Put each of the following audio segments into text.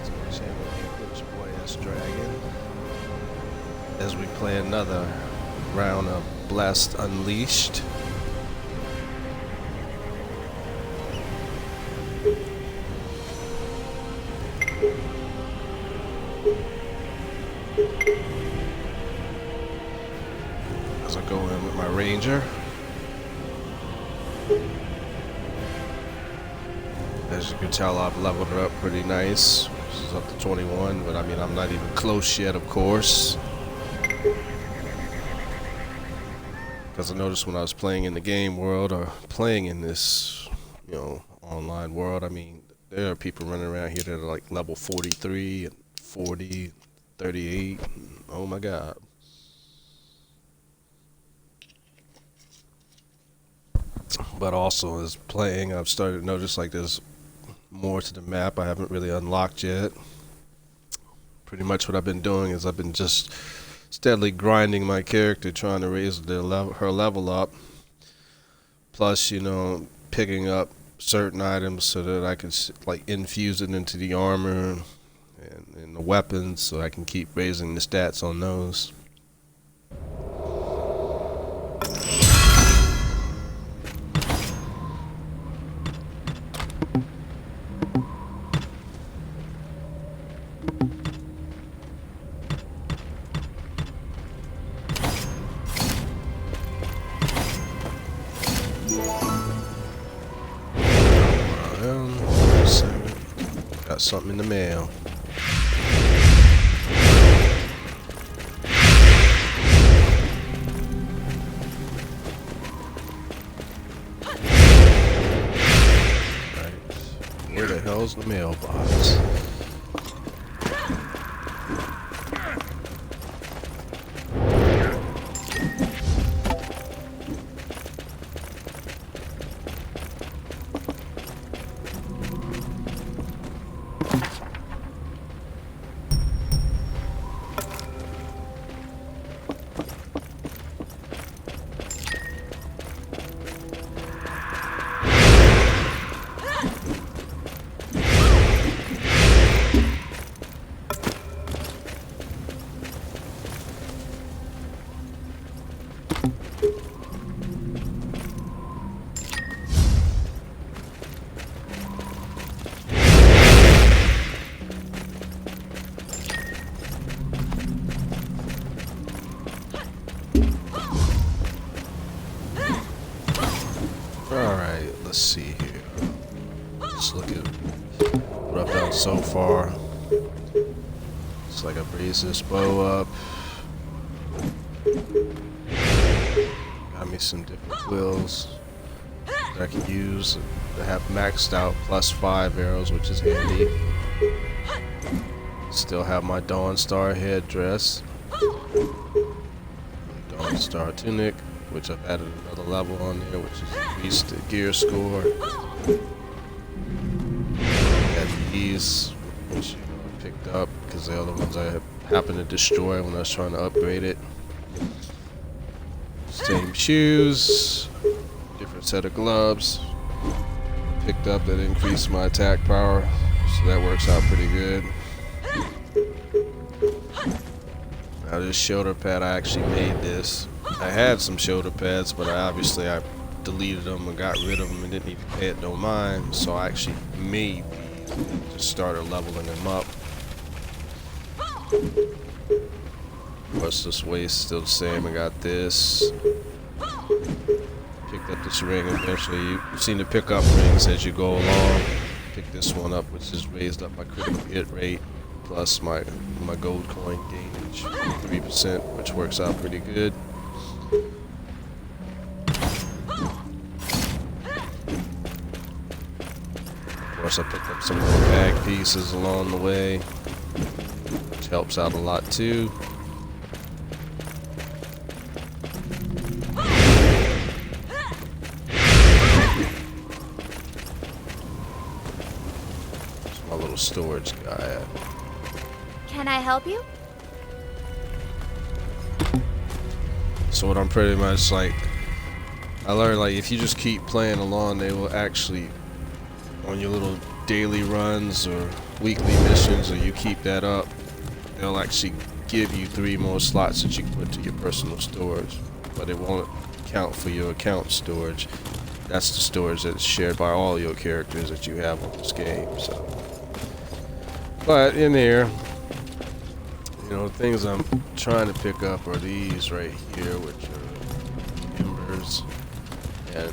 back to my channel here with your boy Sdragon as we play another round of Blast Unleashed. As I go in with my Ranger. As you can tell, I've leveled her up pretty nice. This is up to 21, but I mean, I'm not even close yet, of course. Because I noticed when I was playing in the game world, or playing in this, online world, I mean, there are people running around here that are like level 43 and 40, 38. Oh my god. But also as playing, I've started to notice like there's more to the map I haven't really unlocked yet. Pretty much what I've been doing is I've been just steadily grinding my character, trying to raise her level up. Plus, picking up certain items so that I can like infuse it into the armor and the weapons, so I can keep raising the stats on those. Got something in the mail. Right. Where the hell's the mailbox? Alright, let's see here. Let's look at what I've done so far. Looks like I've raised this bow up. Got me some different quills that I can use. I have maxed out +5 arrows, which is handy. Still have my Dawn Star headdress. Dawn Star tunic, which I've added another level on there, which is increased the gear score. Got these, which I picked up because they're the ones I happened to destroy when I was trying to upgrade it. Same shoes, different set of gloves. Picked up that increased my attack power, so that works out pretty good. Now this shoulder pad, I actually made this. I had some shoulder pads, but I deleted them and got rid of them and didn't even pay it no mind. So I actually made these and just started leveling them up. Plus this waist still the same. I got this. Picked up this ring eventually. You seem to pick up rings as you go along. Pick this one up, which has raised up my critical hit rate. Plus my gold coin gauge, 3%, which works out pretty good. Of course, I picked up some more bag pieces along the way, which helps out a lot too. There's my little storage guy at. Can I help you? So what I'm pretty much like, I learned like if you just keep playing along, they will actually, on your little daily runs or weekly missions or you keep that up, they'll actually give you 3 more slots that you can put to your personal storage, but it won't count for your account storage. That's the storage that's shared by all your characters that you have on this game. So, but in here, you know, the things I'm trying to pick up are these right here, which are embers, and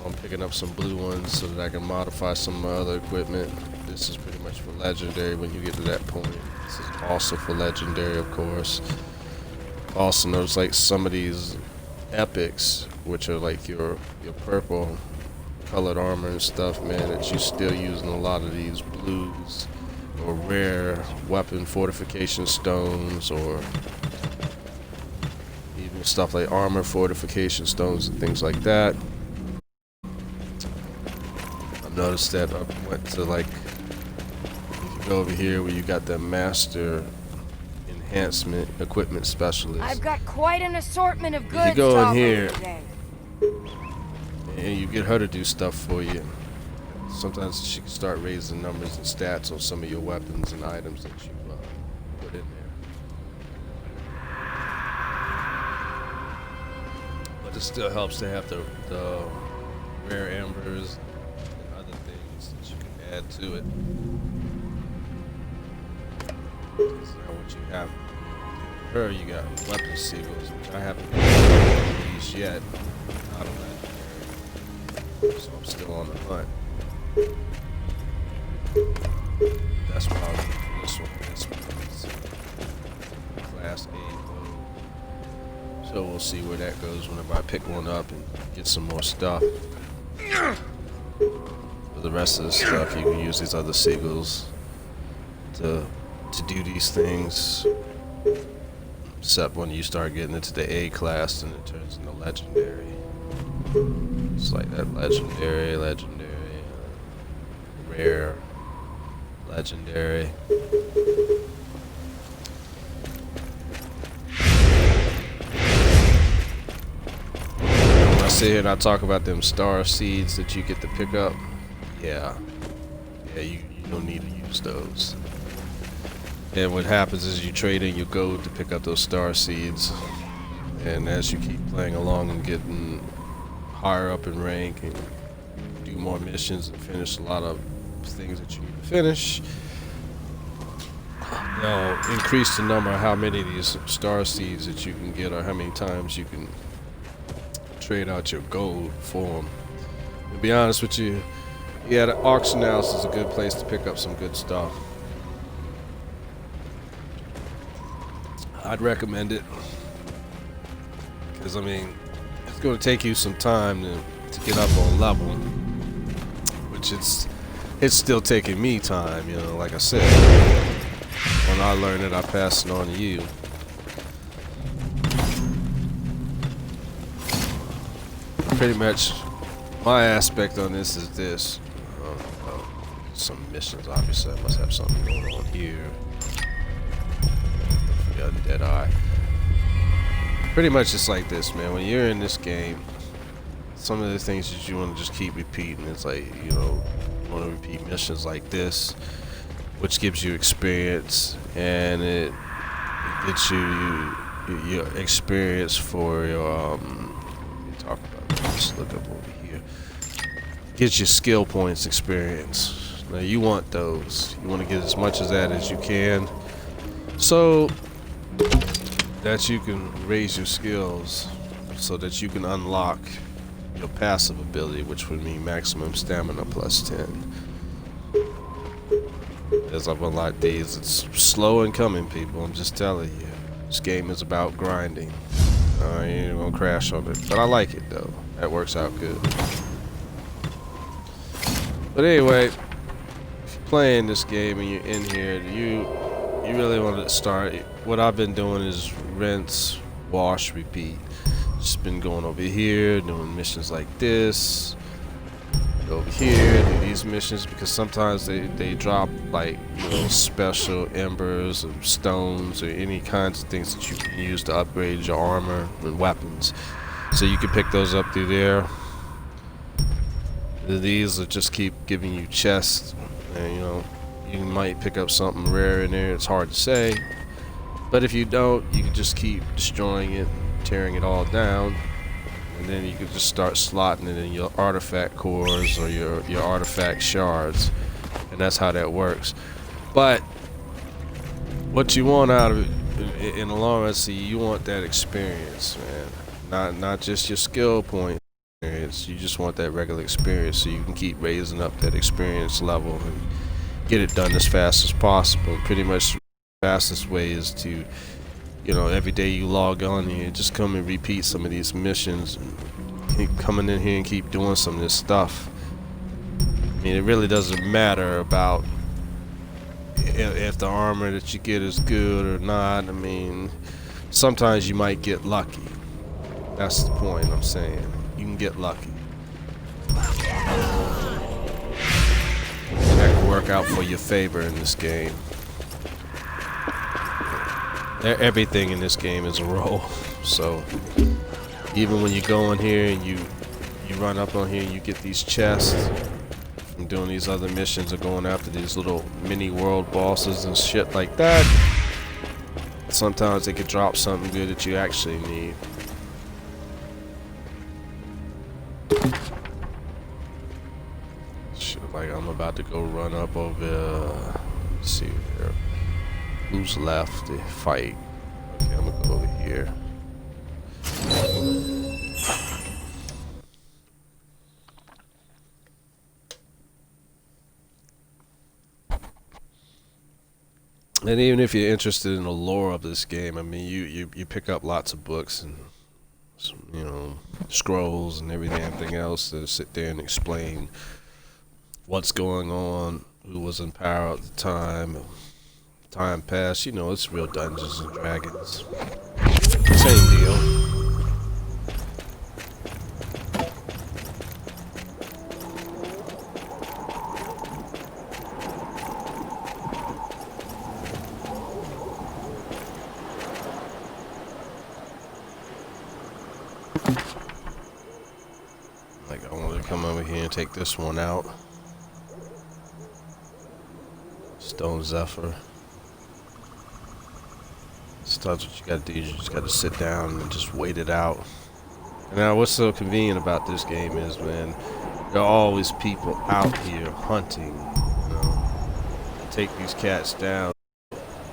I'm picking up some blue ones so that I can modify some of my other equipment. This is pretty much for legendary when you get to that point. This is also for legendary, of course. Also notice like some of these epics, which are like your purple colored armor and stuff, man, that you're still using a lot of these blues or rare weapon fortification stones, or even stuff like armor fortification stones and things like that. I've noticed that I went to, like, if you go over here where you got the master enhancement equipment specialist. I've got quite an assortment of goods. You go to in offer here today. and you get her to do stuff for you. Sometimes she can start raising numbers and stats on some of your weapons and items that you put in there. But it still helps to have the rare embers and other things that you can add to it. Because now what you have with her, you got weapon seagulls, which I haven't used yet. Out of that, so I'm still on the hunt. That's why I was for this one. This one is Class A mode. So we'll see where that goes whenever I pick one up and get some more stuff. For the rest of the stuff, you can use these other seagulls to do these things. Except when you start getting into the A class, then it turns into legendary. It's like that legendary, rare, legendary. When I sit here and I talk about them star seeds that you get to pick up, yeah, you don't need to use those. And what happens is you trade in your gold to pick up those star seeds, and as you keep playing along and getting higher up in rank and do more missions and finish a lot of things that you need to finish, they'll increase the number of how many of these star seeds that you can get, or how many times you can trade out your gold for them. To be honest with you, yeah, the auction house is a good place to pick up some good stuff. I'd recommend it, because I mean, it's going to take you some time to get up on level, which it's still taking me time, you know. Like I said, when I learn it, I pass it on to you. Pretty much my aspect on this is this. Some missions, obviously. I must have something going on here. Dead eye. Pretty much it's like this, man. When you're in this game, some of the things that you want to just keep repeating, it's like, you know, you want to repeat missions like this, which gives you experience, and it gets you your experience for your let me talk about this. Let's look up over here. Gets you skill points experience. Now you want those. You want to get as much of that as you can, so that you can raise your skills, so that you can unlock your passive ability, which would mean maximum stamina plus 10. As I've unlocked these, it's slow in coming, people. I'm just telling you. This game is about grinding. You ain't gonna crash on it. But I like it, though. That works out good. But anyway, if you're playing this game and you're in here, you really want to start. What I've been doing is rinse, wash, repeat. Just been going over here, doing missions like this. Go over here, do these missions, because sometimes they drop, like, you know, special embers or stones or any kinds of things that you can use to upgrade your armor and weapons. So you can pick those up through there. These will just keep giving you chests, and you know, You might pick up something rare in there. It's hard to say. But if you don't, you can just keep destroying it, tearing it all down. And then you can just start slotting it in your artifact cores or your artifact shards. And that's how that works. But what you want out of it, in the long run, see, you want that experience, man. Not just your skill point experience. You just want that regular experience, so you can keep raising up that experience level and get it done as fast as possible. Pretty much the fastest way is to, you know, every day you log on here, just come and repeat some of these missions, and keep coming in here and keep doing some of this stuff. I mean, it really doesn't matter about if the armor that you get is good or not. I mean, sometimes you might get lucky. That's the point I'm saying. You can get lucky. That can work out for your favor in this game. Everything in this game is a roll. So even when you go in here and you run up on here and you get these chests from doing these other missions or going after these little mini world bosses and shit like that, sometimes they could drop something good that you actually need. Shit, like I'm about to go run up over. Let's see here. Who's left to fight? Okay, I'm gonna go over here. And even if you're interested in the lore of this game, I mean, you pick up lots of books and, you know, scrolls and everything else to sit there and explain what's going on, who was in power at the time. Time passed, you know, it's real Dungeons and Dragons. Same deal. Like, I want to come over here and take this one out. Stone Zephyr. That's what you gotta do. You just gotta sit down and just wait it out. And now what's so convenient about this game is, man, there are always people out here hunting, you know, to take these cats down.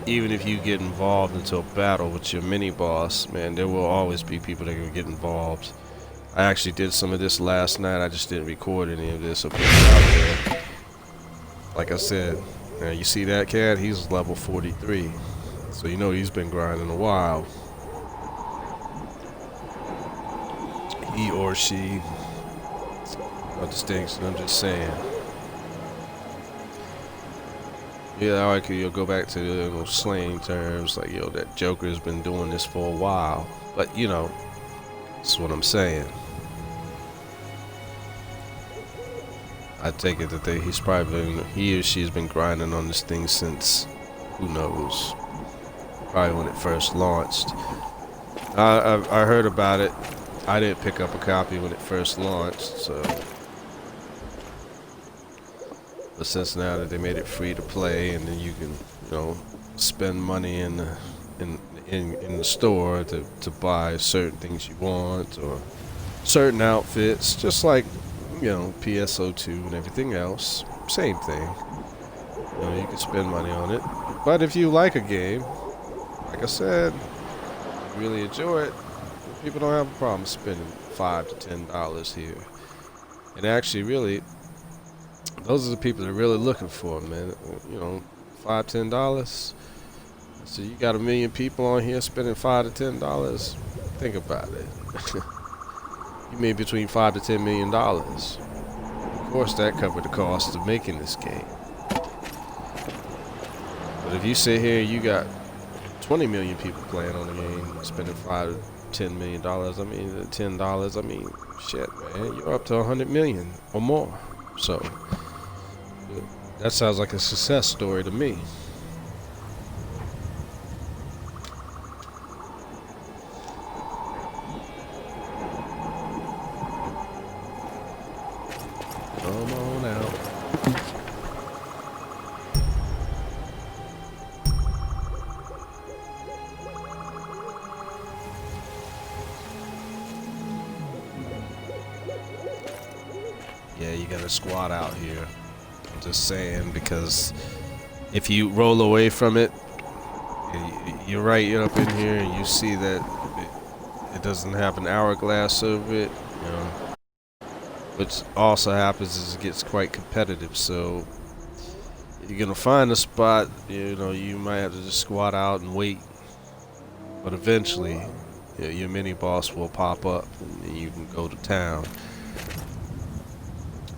Even if you get involved into a battle with your mini boss, man, there will always be people that can get involved. I actually did some of this last night. I just didn't record any of this or put it out there. Like I said, now you see that cat? He's level 43. So you know he's been grinding a while. He or she, no distinction, I'm just saying. Yeah, I like you'll go back to the slang terms, like, yo, that Joker's been doing this for a while. But, you know, that's what I'm saying. I take it that he's probably he or she's been grinding on this thing since, who knows, probably when it first launched. I heard about it. I didn't pick up a copy when it first launched, so. But since now that they made it free to play, and then you can, you know, spend money in the store to buy certain things you want or certain outfits, just like, you know, PSO2 and everything else, same thing. You know, you can spend money on it. But if you like a game, like I said, you really enjoy it, people don't have a problem spending $5 to $10 here. And actually, really, those are the people that are really looking for, man. You know, $5, $10. So you got 1 million people on here spending $5 to $10. Think about it. You made between $5 to $10 million. Of course, that covered the cost of making this game. But if you sit here, you got 20 million people playing on the game, spending $5 to $10 million. I mean, $10. I mean, shit, man. You're up to 100 million or more. So that sounds like a success story to me. Come on out. you gotta squat out here. I'm just saying, because if you roll away from it, you're right, you're up in here and you see that it doesn't have an hourglass over it, you know. Which also happens is it gets quite competitive, so you're gonna find a spot, you know, you might have to just squat out and wait. But eventually, your mini boss will pop up and you can go to town.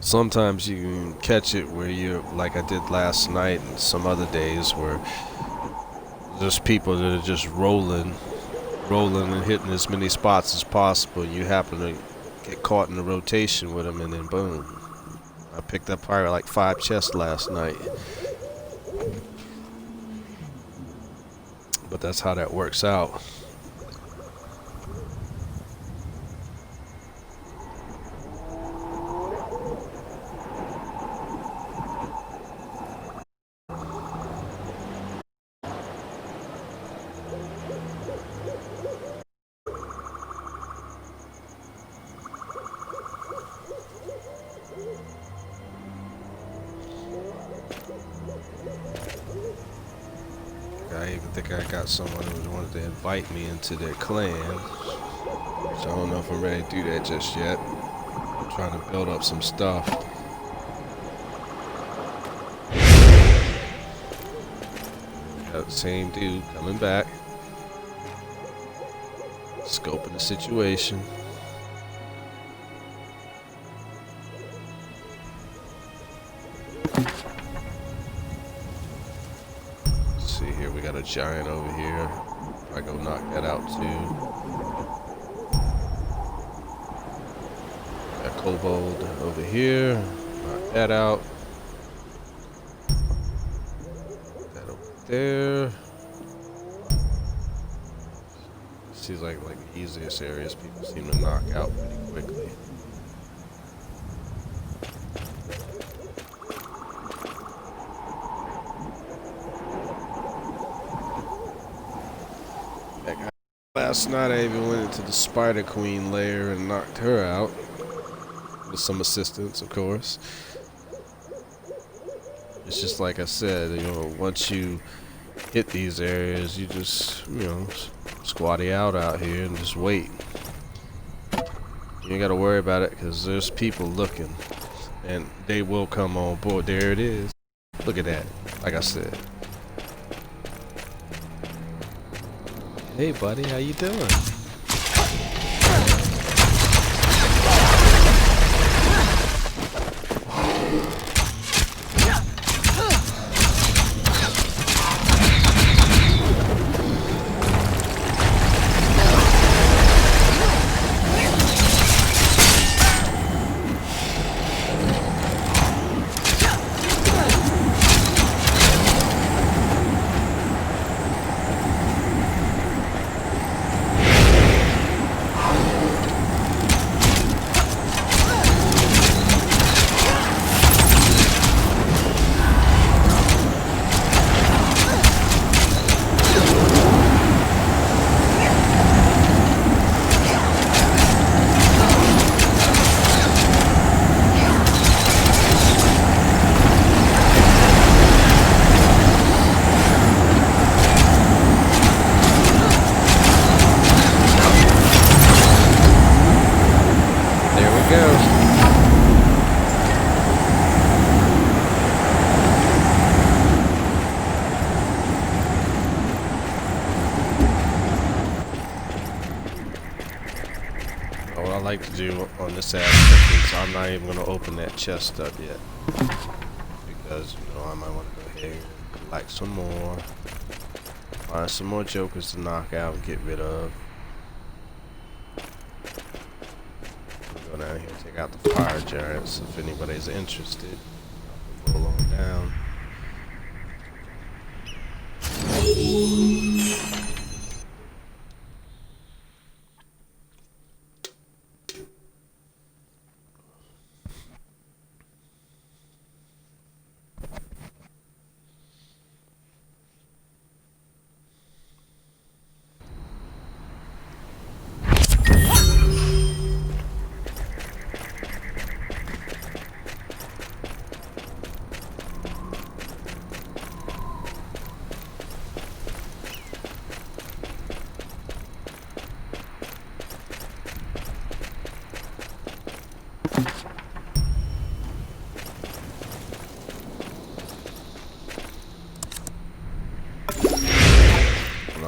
Sometimes you can catch it where you're, like I did last night and some other days, where there's people that are just rolling and hitting as many spots as possible. You happen to get caught in the rotation with them, and then boom. I picked up probably like 5 chests last night. But that's how that works out. I even think I got someone who wanted to invite me into their clan. So I don't know if I'm ready to do that just yet. I'm trying to build up some stuff. Got the same dude coming back. Scoping the situation. See here, we got a giant over here. I go knock that out too. Got kobold over here. Knock that out. That over there. Seems like the easiest areas people seem to knock out pretty quickly. Last night I even went into the Spider Queen lair and knocked her out. With some assistance, of course. It's just like I said, you know, once you hit these areas, you just, you know, squatty out here and just wait. You ain't gotta worry about it, because there's people looking. And they will come on board. There it is. Look at that. Like I said. Hey buddy, how you doing? What I like to do on this aspect is I'm not even going to open that chest up yet, because, you know, I might want to go ahead and collect some more, find some more jokers to knock out and get rid of. Go down here and take out the fire giants if anybody's interested. Roll on down.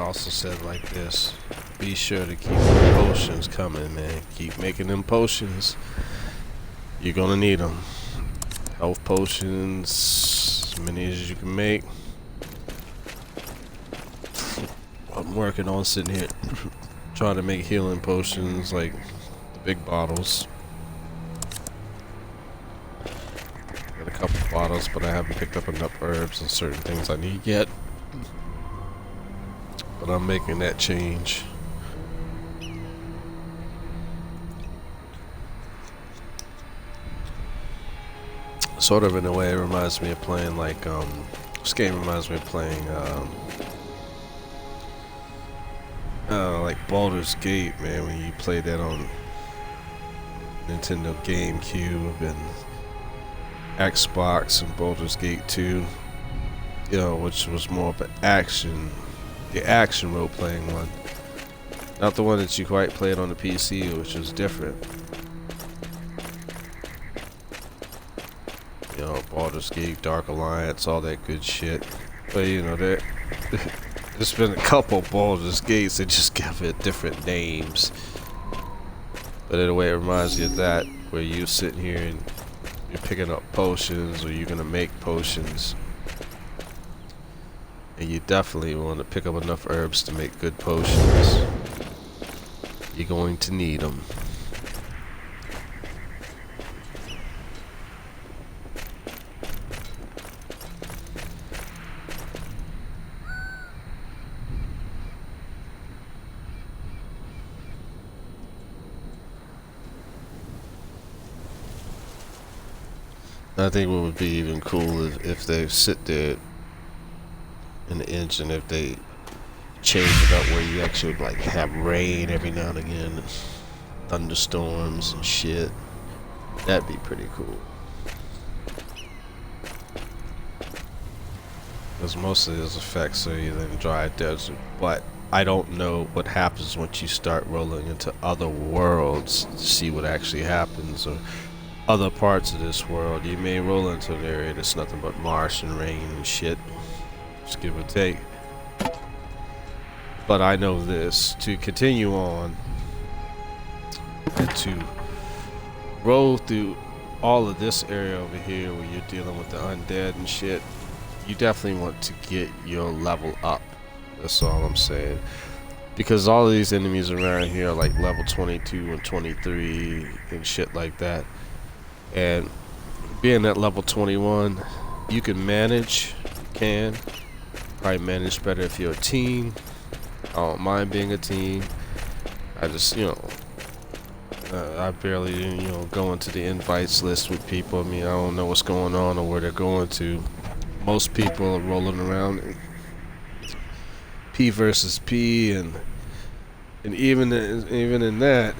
also said like this: be sure to keep the potions coming, man. Keep making them potions. You're gonna need them. Health potions, as many as you can make. I'm working on sitting here trying to make healing potions, like the big bottles. Got a couple bottles, but I haven't picked up enough herbs and certain things I need yet. But I'm making that change. Sort of in a way, it reminds me of playing like, this game reminds me of playing, like Baldur's Gate, man, when you play that on Nintendo GameCube and Xbox, and Baldur's Gate 2, you know, which was more of an action, the action role-playing one. Not the one that you quite played on the PC, which was different. You know, Baldur's Gate, Dark Alliance, all that good shit. But you know, there's been a couple Baldur's Gates that just give it different names. But in a way, it reminds you of that, where you sitting here and you're picking up potions, or you're gonna make potions. And you definitely want to pick up enough herbs to make good potions. You're going to need them. I think what would be even cool if they sit there in the engine, if they change it up where you actually like have rain every now and again, thunderstorms and shit. That'd be pretty cool. Because most of those effects are either in dry desert, but I don't know what happens once you start rolling into other worlds to see what actually happens, or other parts of this world. You may roll into an area that's nothing but marsh and rain and shit, just give or take. But I know this: to continue on and to roll through all of this area over here where you're dealing with the undead and shit, you definitely want to get your level up. That's all I'm saying. Because all of these enemies around here are like level 22 and 23 and shit like that. And being at level 21, you can manage, probably manage better if you're a team. I don't mind being a team. I just, you know, I barely, you know, go into the invites list with people. I mean, I don't know what's going on or where they're going to. Most people are rolling around in P versus P, and even in that,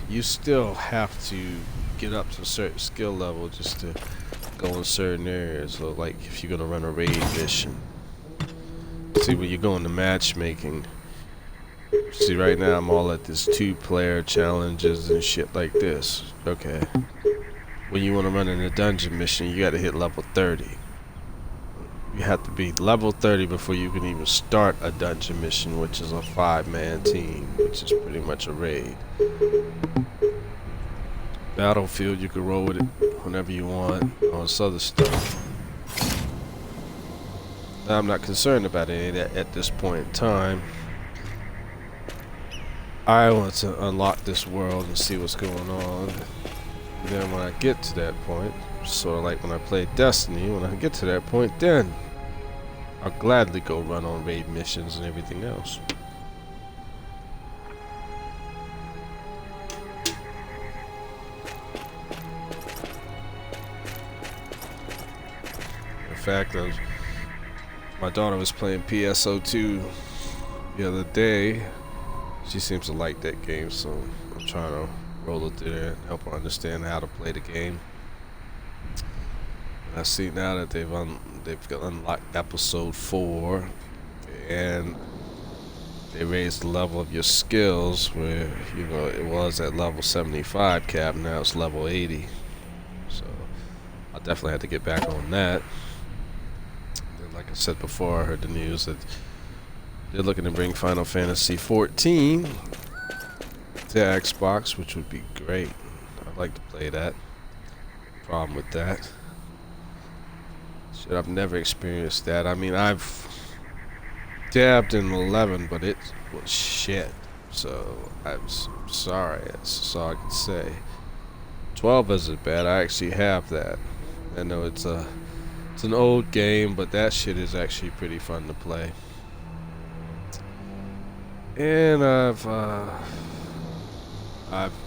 you still have to get up to a certain skill level just to go in certain areas. So like if you're gonna run a raid mission, see, when you go into matchmaking, see, right now I'm all at this 2-player challenges and shit like this. Okay, when you want to run in a dungeon mission, you gotta hit level 30. You have to be level 30 before you can even start a dungeon mission, which is a 5-man team, which is pretty much a raid. Battlefield, you can roll with it whenever you want, all this other stuff. Now, I'm not concerned about any of that at this point in time. I want to unlock this world and see what's going on. And then when I get to that point, sort of like when I played Destiny, when I get to that point, then I'll gladly go run on raid missions and everything else. In fact, my daughter was playing PSO2 the other day. She seems to like that game, so I'm trying to roll it through there and help her understand how to play the game. And I see now that they've unlocked episode 4, and they raised the level of your skills, where, you know, it was at level 75 cap, now it's level 80. So I'll definitely have to get back on that. Like I said before, I heard the news that They're looking to bring Final Fantasy 14 to Xbox, which would be great. I'd like to play that. Problem with that. Shit, I've never experienced that. I mean, I've dabbed in 11, but it was shit. So, I'm sorry. That's all I can say. 12 isn't bad. I actually have that. I know it's an old game, but that shit is actually pretty fun to play. And I've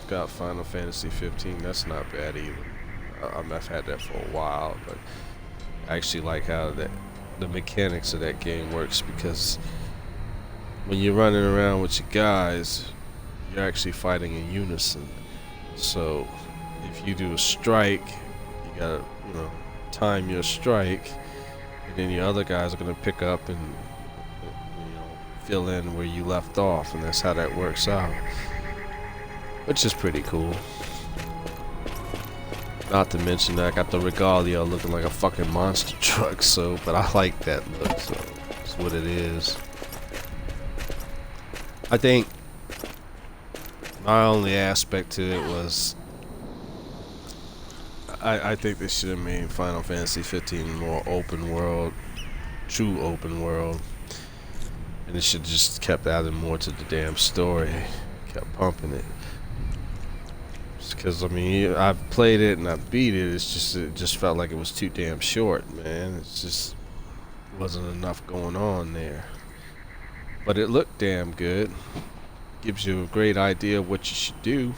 got Final Fantasy 15. That's not bad either. I've had that for a while, but I actually like how the mechanics of that game works, because when you're running around with your guys, you're actually fighting in unison. So if you do a strike, you gotta, you know, time your strike, and then your other guys are gonna pick up and, you know, fill in where you left off, and that's how that works out, which is pretty cool. Not to mention that I got the regalia looking like a fucking monster truck, so, but I like that look, so it's what it is. I think my only aspect to it was I think they should have made Final Fantasy 15 more open world, true open world, and it should just kept adding more to the damn story, kept pumping it. Because I mean, I've played it and I beat it. It just felt like it was too damn short, man. It just wasn't enough going on there. But it looked damn good. Gives you a great idea of what you should do.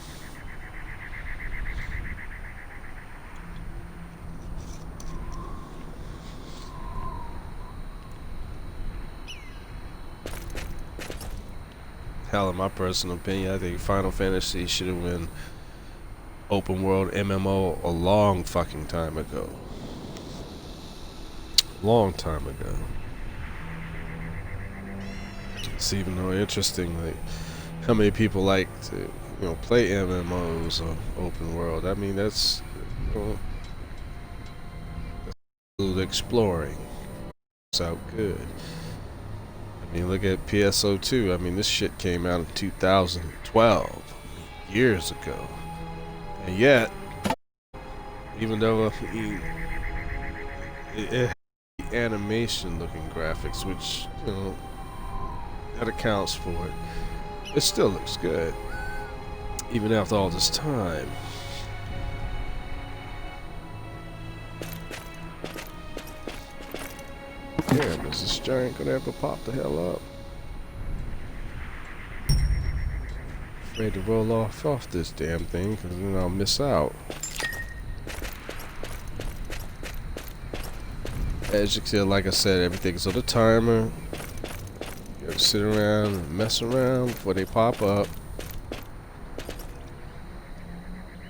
Hell, in my personal opinion, I think Final Fantasy should have been open world MMO a long fucking time ago. Long time ago. It's even more interesting, like, how many people like to, you know, play MMOs or open world. I mean, that's, you know, that's exploring. It's out good. I mean, look at PSO2. I mean, this shit came out in 2012, years ago. And yet, even though it had animation looking graphics, which, you know, that accounts for it, it still looks good, even after all this time. Damn, is this giant gonna ever pop the hell up? Afraid to roll off this damn thing, because then I'll miss out. As you can see, like I said, everything's on the timer. You gotta sit around and mess around before they pop up.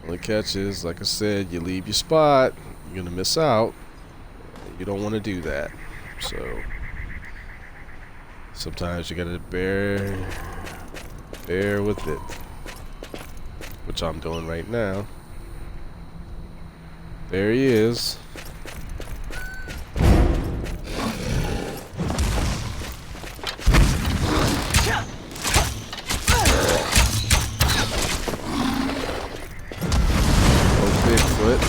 Only catch is, like I said, you leave your spot, you're gonna miss out. You don't want to do that. So sometimes you gotta bear with it, which I'm doing right now. There he is. Oh, Bigfoot.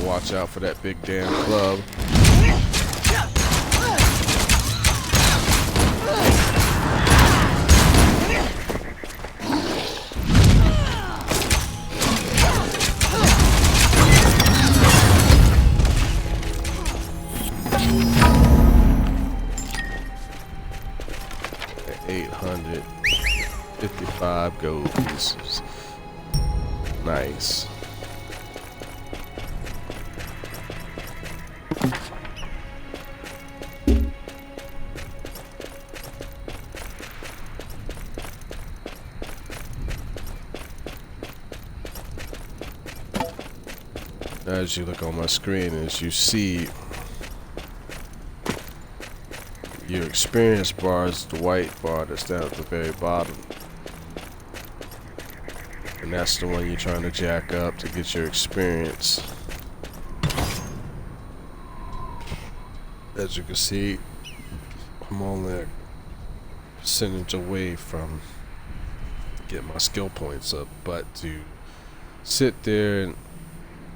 Watch out for that big damn club. $855 gold pieces. Nice. As you look on my screen, as you see, Your experience bar is the white bar that's down at the very bottom. And that's the one you're trying to jack up to get your experience. As you can see, I'm only a percentage away from getting my skill points up, but to sit there and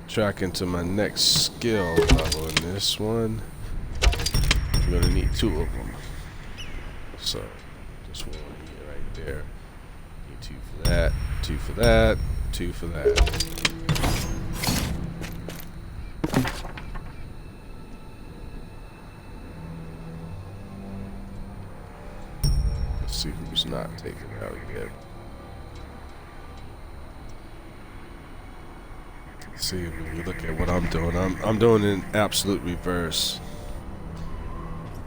track into my next skill level in this one, I'm gonna need 2 of them. So just one here right there. Need 2 for that, 2 for that, 2 for that. Let's see who's not taken out yet. See, when you look at what I'm doing, I'm doing in absolute reverse.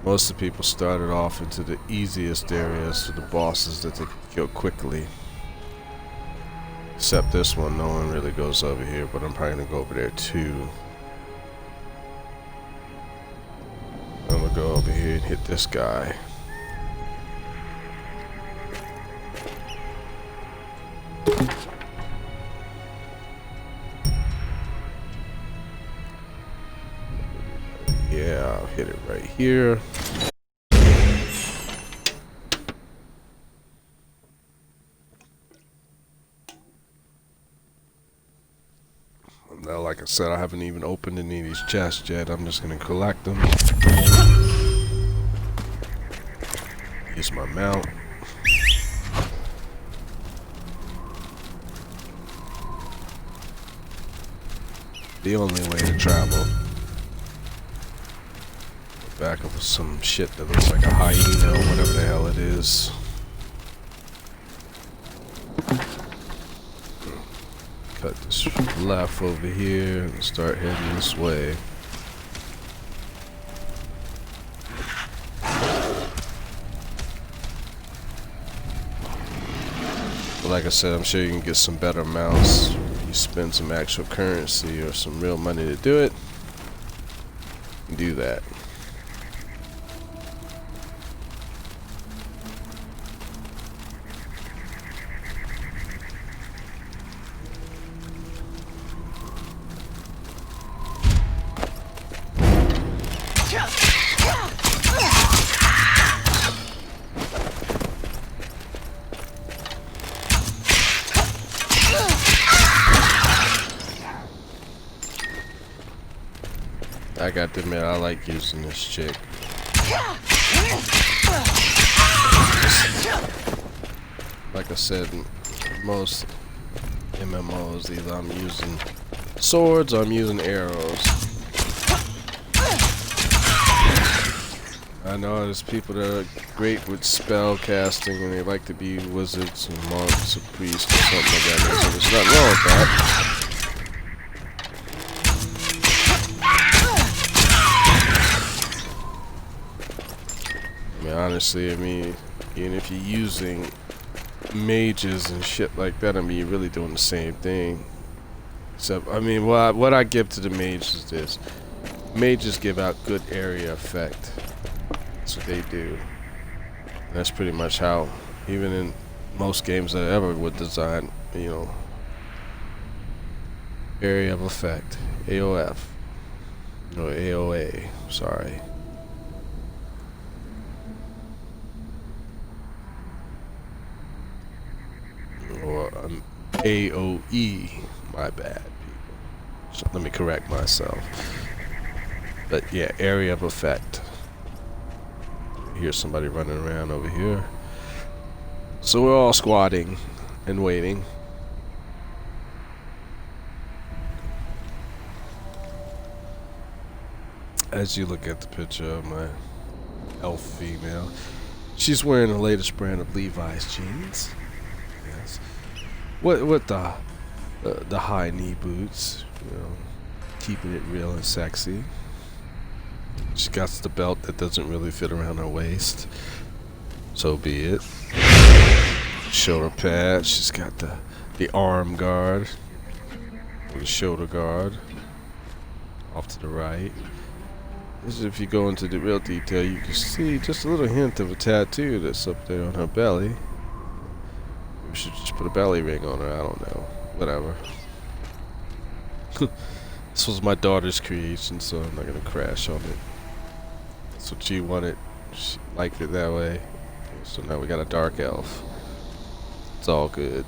Most of the people started off into the easiest areas for the bosses that they can kill quickly. Except this one, no one really goes over here, but I'm probably gonna go over there too. I'm gonna go over here and hit this guy. Yeah, I'll hit it right here. Now, like I said, I haven't even opened any of these chests yet. I'm just gonna collect them. Use my mount. The only way to travel. Back of some shit that looks like a hyena or whatever the hell it is. Cut this left over here and start heading this way. But like I said, I'm sure you can get some better mounts. You spend some actual currency or some real money to do it. You can do that. I got to admit, I like using this chick. Like I said, most MMOs, either I'm using swords or I'm using arrows. I know there's people that are great with spell casting and they like to be wizards and monks or priests or something like that. So there's nothing wrong with that. Honestly, I mean, even if you're using mages and shit like that, I mean, you're really doing the same thing. So, I mean, what I give to the mages is this. Mages give out good area effect. That's what they do. And that's pretty much how, even in most games that I ever would design, you know, area of effect, AOF, or AOA, sorry. Or AOE, my bad, people. So let me correct myself. But yeah, area of effect. Here's somebody running around over here. So we're all squatting and waiting. As you look at the picture of my elf female, she's wearing the latest brand of Levi's jeans. Yes. With the high knee boots, you know, keeping it real and sexy. She got the belt that doesn't really fit around her waist. So be it. Shoulder pad. She's got the arm guard, or the shoulder guard, off to the right. This is if you go into the real detail, you can see just a little hint of a tattoo that's up there on her belly. We should just put a belly ring on her, I don't know. Whatever. This was my daughter's creation, so I'm not gonna crash on it. That's what she wanted. She liked it that way. So now we got a dark elf. It's all good.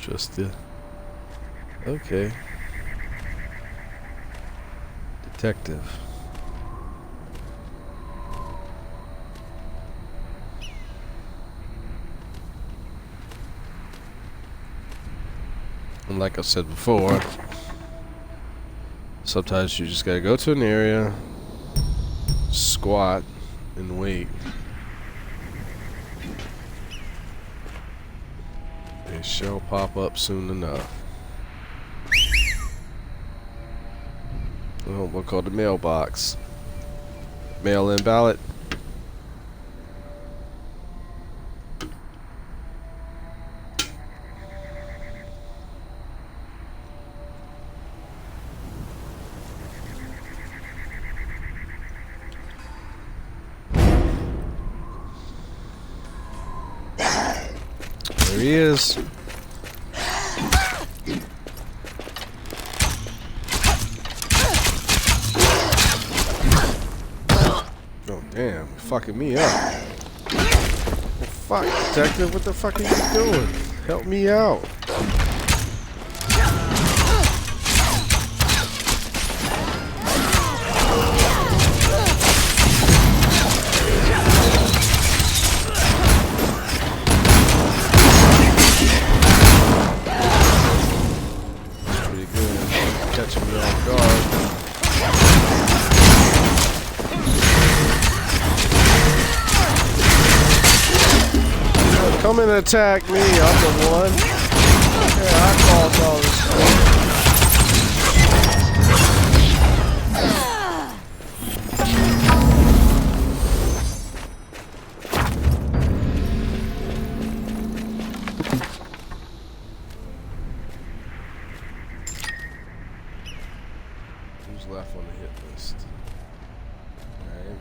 Just the... Okay. Detective. And like I said before, sometimes you just gotta go to an area, squat, and wait. They shall pop up soon enough. Oh, we'll call the mailbox. Mail-in ballot. There he is. Oh damn, you're fucking me up. Oh, fuck, detective, what the fuck are you doing? Help me out. Pretty good. Catching me off guard. Come and attack me, I'm the one. Yeah, I caused all this stuff. Who's left on the hit list? Alright.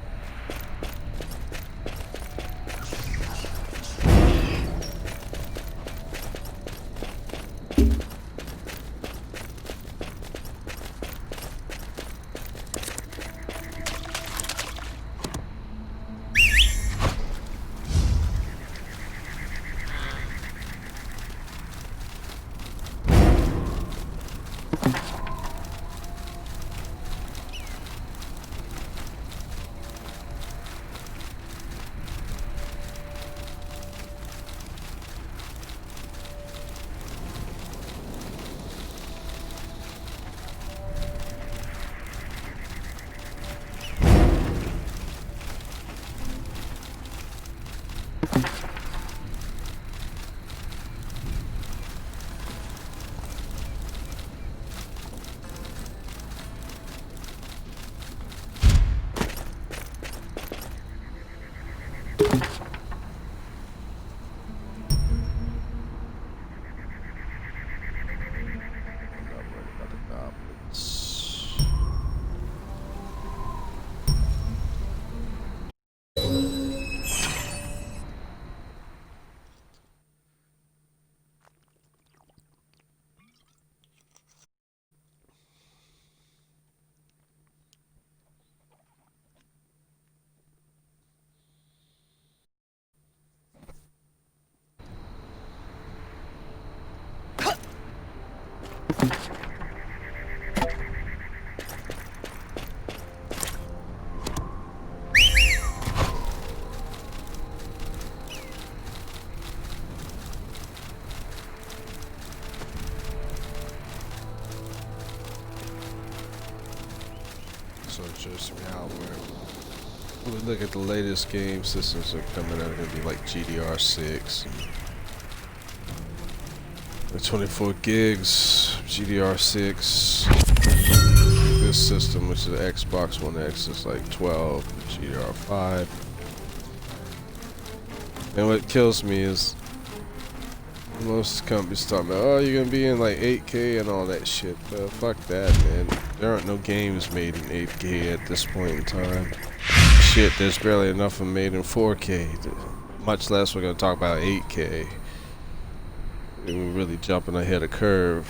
So it shows me out where we look at the latest game systems that are coming out, are gonna be like GDR6 and At 24 gigs, GDR6. This system, which is the Xbox One X, is like 12, GDR5. And what kills me is most companies talking about, oh, you're gonna be in like 8K and all that shit. Fuck that, man. There aren't no games made in 8K at this point in time. Shit, there's barely enough of them made in 4K. Much less we're gonna talk about 8K. And we're really jumping ahead of curve.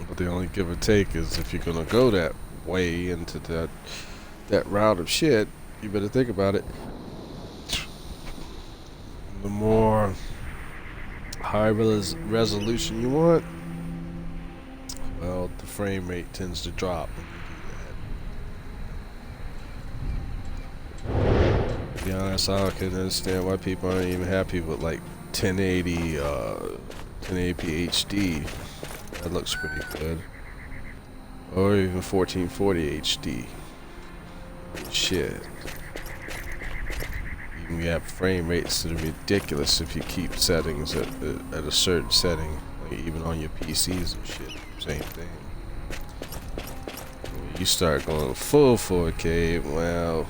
But the only give or take is if you're gonna go that way into that route of shit, you better think about it. The more high resolution you want, well, the frame rate tends to drop when you do that. To be honest, I can understand why people aren't even happy with like 1080, 1080p HD. That looks pretty good. Or even 1440 HD. Shit. You can have frame rates that are ridiculous if you keep settings at a certain setting, like even on your PCs and shit. Same thing. When you start going full 4K, well,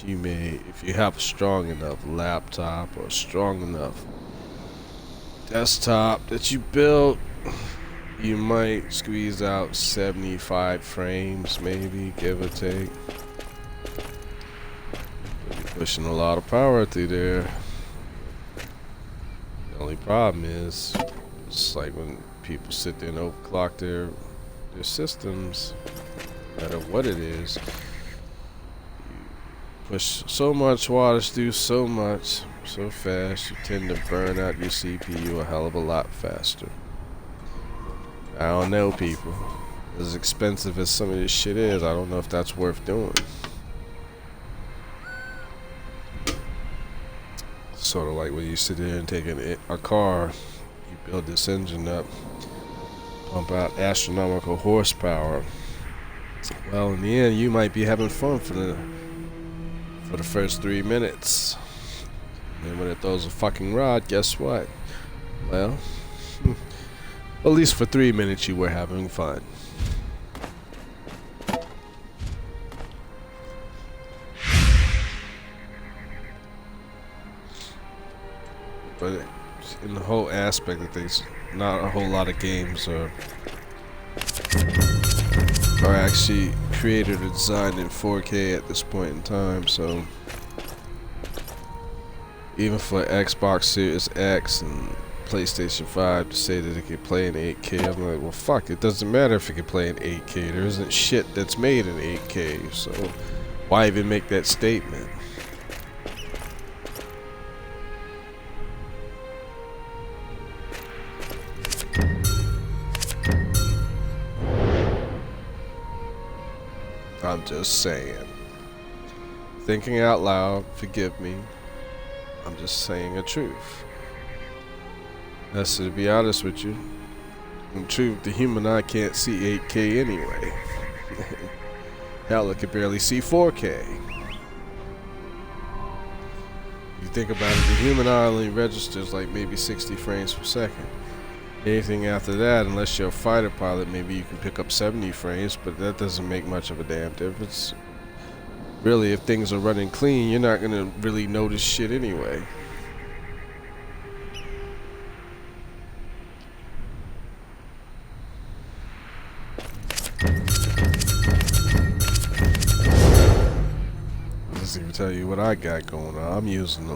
you may, if you have a strong enough laptop or strong enough desktop that you built, you might squeeze out 75 frames, maybe, give or take. Pushing a lot of power through there. The only problem is, it's like when people sit there and overclock their systems, no matter what it is, you push so much wattage through so much, so fast, you tend to burn out your CPU a hell of a lot faster. I don't know, people. As expensive as some of this shit is, I don't know if that's worth doing. Sort of like when you sit there and take a car, you build this engine up, pump out astronomical horsepower. Well, in the end, you might be having fun for the first 3 minutes. And when it throws a fucking rod, guess what? Well, at least for 3 minutes you were having fun. But in the whole aspect of things, not a whole lot of games are actually created or designed in 4K at this point in time, so even for Xbox Series X and PlayStation 5 to say that it can play in 8K, I'm like, well, fuck, it doesn't matter if it can play in 8K. There isn't shit that's made in 8K, so why even make that statement? I'm just saying. Thinking out loud, forgive me. I'm just saying a truth. That's to be honest with you. In truth, the human eye can't see 8K anyway. Hell, it can barely see 4K. You think about it, the human eye only registers like maybe 60 frames per second. Anything after that, unless you're a fighter pilot, maybe you can pick up 70 frames, but that doesn't make much of a damn difference. Really, if things are running clean, you're not gonna really notice shit anyway. Let's even tell you what I got going on. I'm using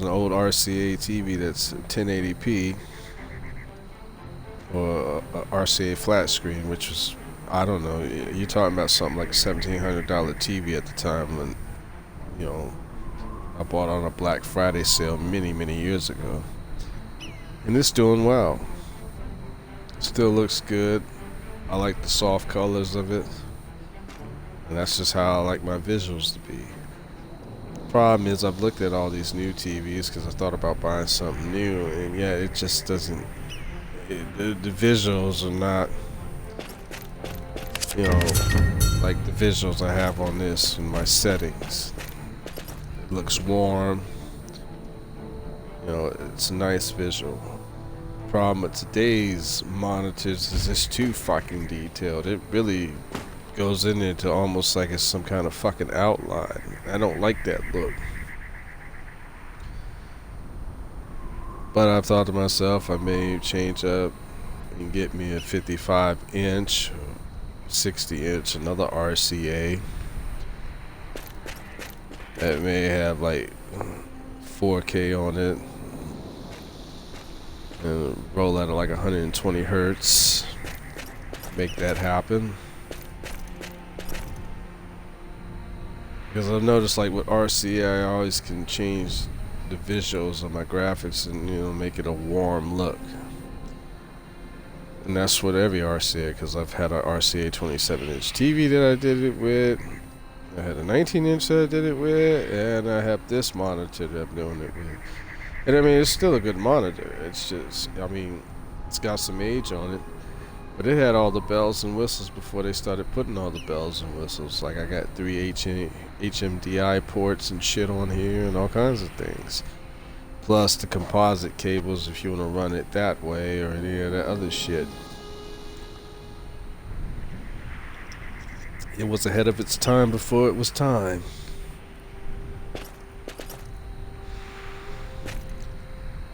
an old RCA TV that's 1080p, or a RCA flat screen, which was, I don't know, you're talking about something like a $1,700 TV at the time when, you know, I bought on a Black Friday sale many years ago. And it's doing well. Still looks good. I like the soft colors of it. And that's just how I like my visuals to be. Problem is, I've looked at all these new TVs because I thought about buying something new, and yeah, it just doesn't. The visuals are not, you know, like the visuals I have on this in my settings. It looks warm. You know, it's a nice visual. Problem with today's monitors is it's too fucking detailed. It really goes in there to almost like it's some kind of fucking outline. I don't like that look. But I've thought to myself, I may change up and get me a 55 inch, 60 inch, another RCA that may have like 4K on it and roll out at like 120 hertz. Make that happen. Because I've noticed like with RCA, I always can change the visuals of my graphics and, you know, make it a warm look. And that's with every RCA, because I've had an RCA 27 inch TV that I did it with. I had a 19 inch that I did it with, and I have this monitor that I'm doing it with. And I mean, it's still a good monitor. It's just, I mean, it's got some age on it. But it had all the bells and whistles before they started putting all the bells and whistles. Like I got 3 HMDI ports and shit on here and all kinds of things. Plus the composite cables if you want to run it that way or any of that other shit. It was ahead of its time before it was time.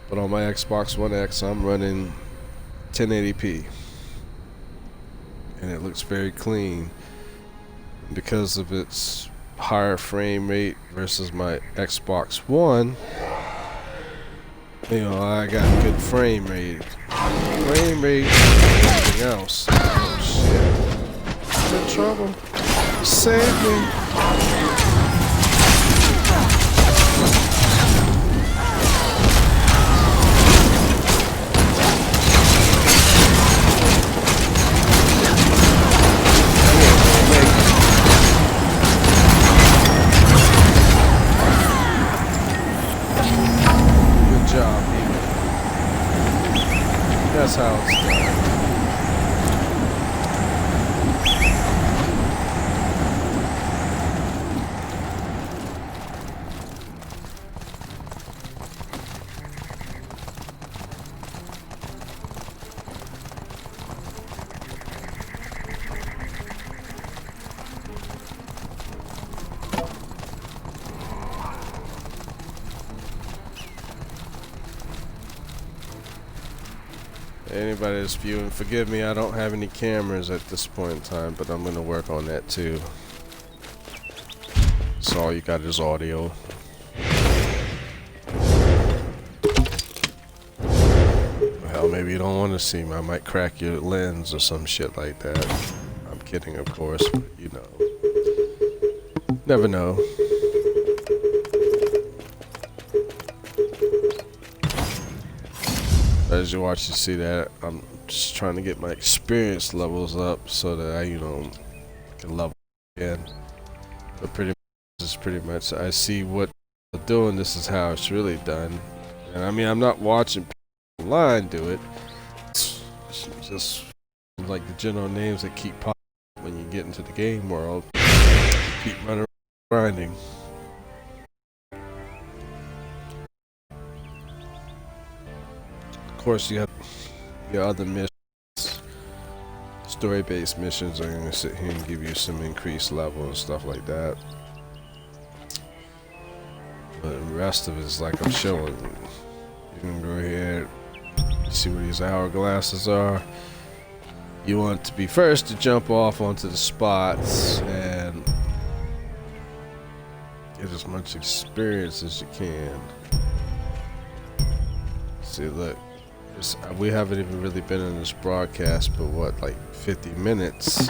But on my Xbox One X, I'm running 1080p. And it looks very clean because of its higher frame rate versus my Xbox One. You know, I got good frame rate. Frame rate and everything else. Oh shit. I'm in trouble. Save me. That's how it's done. Anybody that's viewing, forgive me, I don't have any cameras at this point in time, but I'm going to work on that too. So all you got is audio. Hell, maybe you don't want to see me. I might crack your lens or some shit like that. I'm kidding, of course, but you know. Never know. As you watch, you see that I'm just trying to get my experience levels up so that I, you know, can level again. But pretty much, it's pretty much I see what they're doing. This is how it's really done. And I mean, I'm not watching people online do it. It's just like the general names that keep popping when you get into the game world. Keep running around grinding. Of course, you have your other missions. Story-based missions are going to sit here and give you some increased level and stuff like that. But the rest of it is like I'm showing. You can go ahead, see where these hourglasses are. You want to be first to jump off onto the spots and get as much experience as you can. See, look. We haven't even really been in this broadcast, but what, like 50 minutes?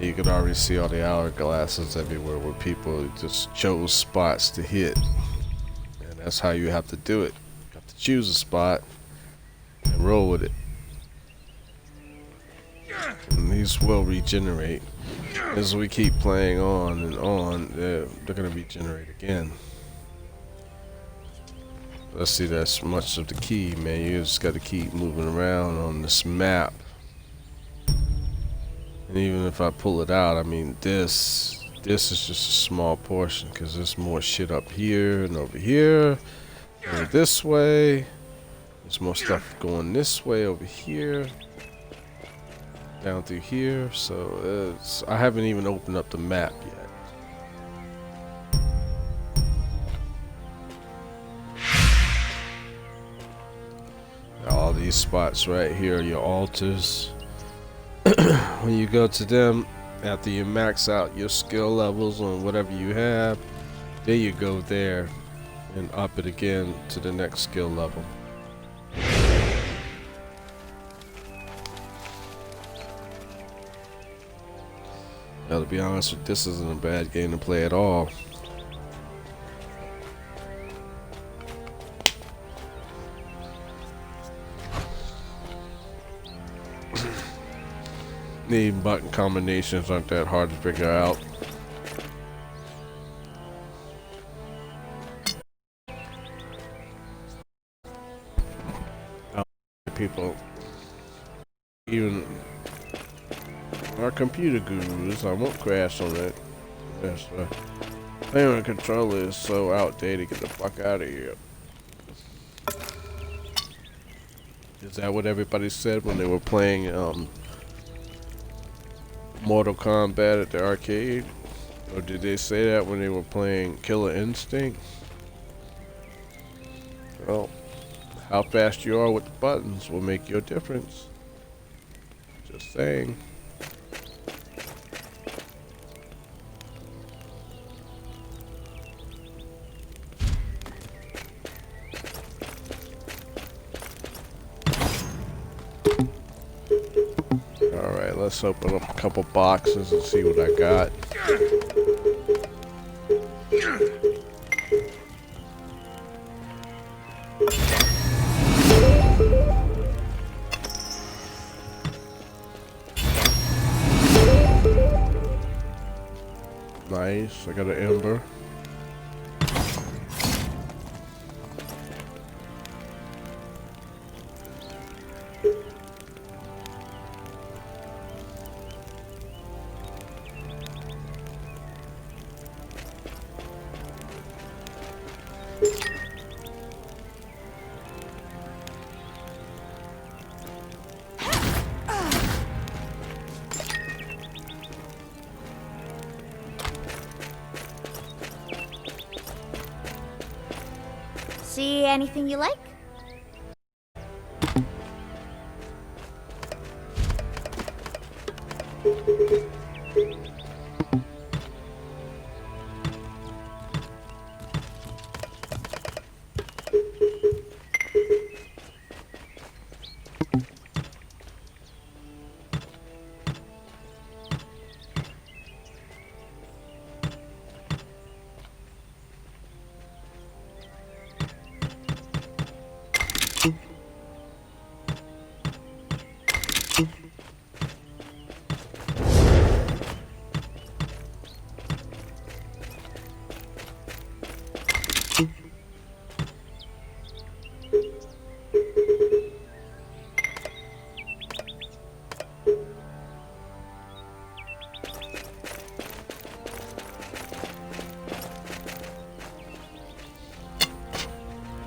You can already see all the hourglasses everywhere where people just chose spots to hit. And that's how you have to do it. You have to choose a spot and roll with it. And these will regenerate. As we keep playing on and on, they're going to regenerate again. Let's see, that's much of the key, man. You just got to keep moving around on this map. And even if I pull it out, I mean, this is just a small portion because there's more shit up here and over here. Go this way. There's more stuff going this way over here. Down through here. So I haven't even opened up the map yet. All these spots right here are your altars. When you go to them, after you max out your skill levels on whatever you have, there you go there and up it again to the next skill level. Now, to be honest with you, this isn't a bad game to play at all. The button combinations aren't that hard to figure out. People, even our computer gurus, I won't crash on it. Yes, playing with a controller is so outdated. Get the fuck out of here. Is that what everybody said when they were playing Mortal Kombat at the arcade? Or did they say that when they were playing Killer Instinct? Well, how fast you are with the buttons will make your difference. Just saying. Alright, let's open up a couple boxes and see what I got. Nice, I got an ember. See anything you like?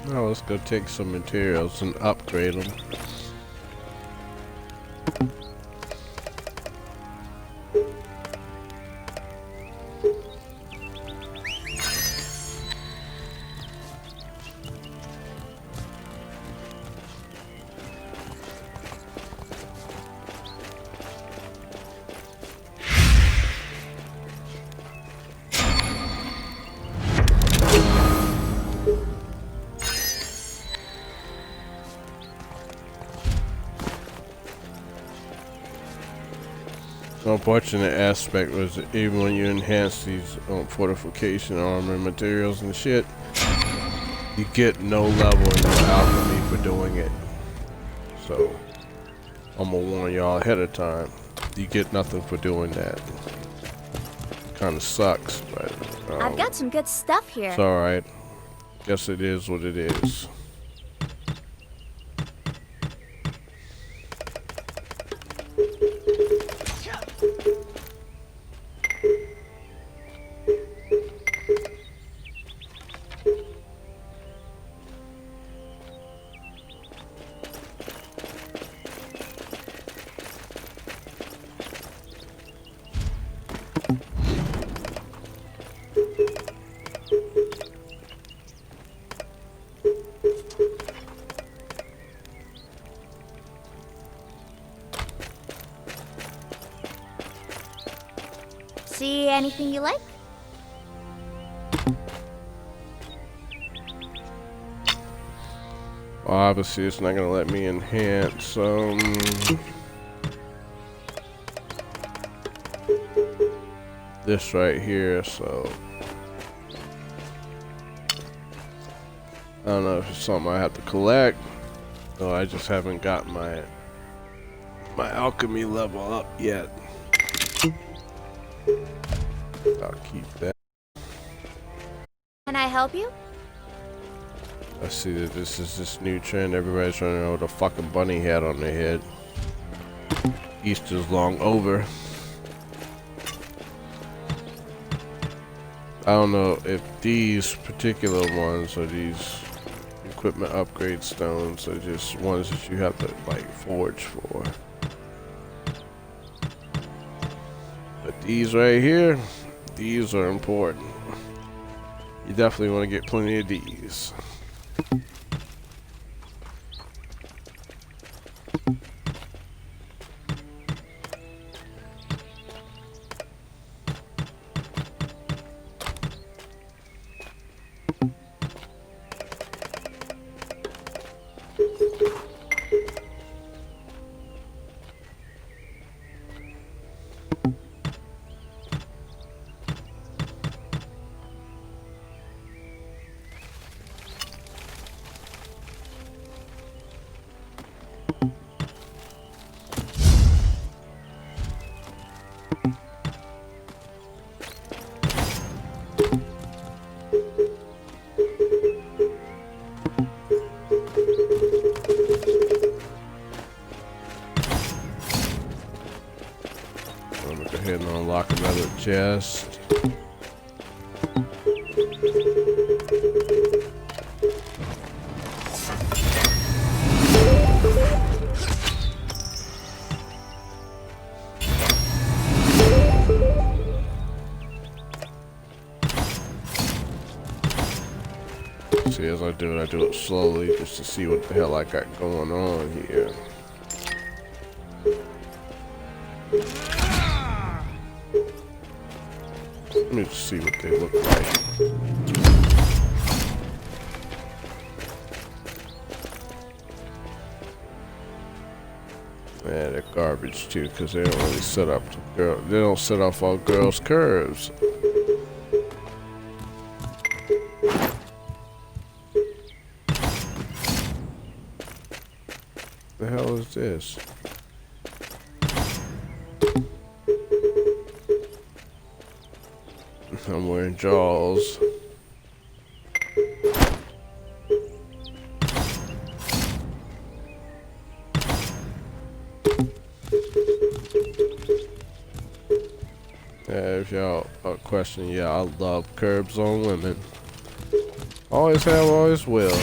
Now let's go take some materials and upgrade them. The unfortunate aspect was that even when you enhance these fortification armor materials and shit, you get no level in your alchemy for doing it. So I'm gonna warn y'all ahead of time. You get nothing for doing that. Kinda sucks, but I've got some good stuff here. it's alright. Guess it is what it is. See anything you like? Well, obviously it's not gonna let me enhance, this right here, so I don't know if it's something I have to collect. No, I just haven't got my alchemy level up yet. I'll keep that. Can I help you? I see that this is this new trend. Everybody's running around with a fucking bunny hat on their head. Easter's long over. I don't know if these particular ones or these equipment upgrade stones are just ones that you have to like forge for. But these right here, these are important. You definitely want to get plenty of these. I'm gonna go ahead and unlock another chest. See, as I do it slowly just to see what the hell I got going on here. Let me just see what they look like. Yeah, they're garbage too, because they don't really set up to girl. They don't set off all girls' curves. The hell is this? I'm wearing jaws. If y'all are questioning, yeah, I love curbs on women. Always have, always will.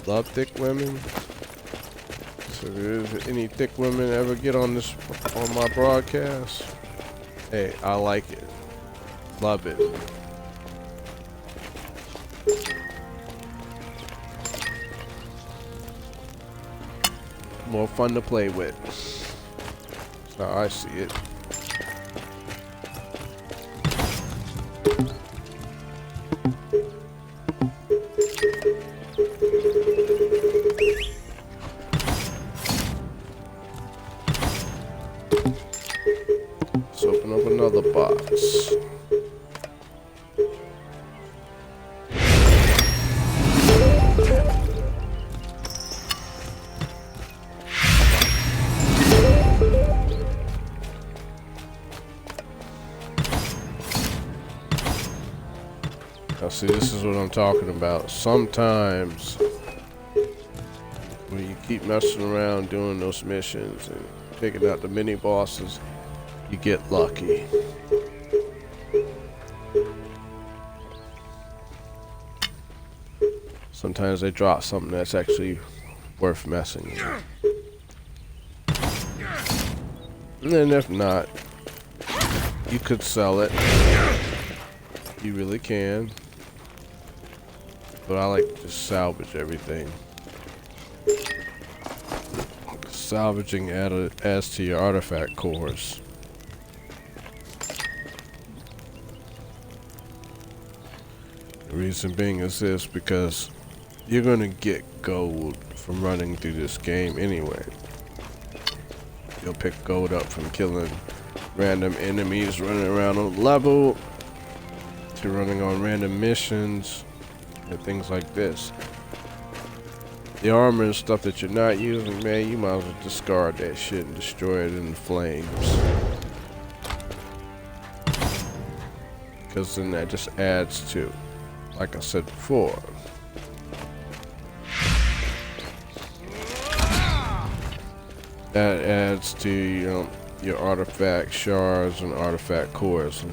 Love thick women. So if there's any thick women ever get on my broadcast, hey, I like it. Love it. More fun to play with. That's how I see it. Let's open up another box. Now see, this is what I'm talking about. Sometimes when you keep messing around doing those missions and taking out the mini bosses, you get lucky. Sometimes they drop something that's actually worth messing with. And then if not, you could sell it. You really can. But I like to just salvage everything. Salvaging adds to your artifact cores. reason being is this, because you're gonna get gold from running through this game anyway. You'll pick gold up from killing random enemies running around on the level, to running on random missions, and things like this. The armor and stuff that you're not using, man, you might as well discard that shit and destroy it in the flames. Because then that just adds to, like I said before, that adds to, you know, your artifact shards and artifact cores, and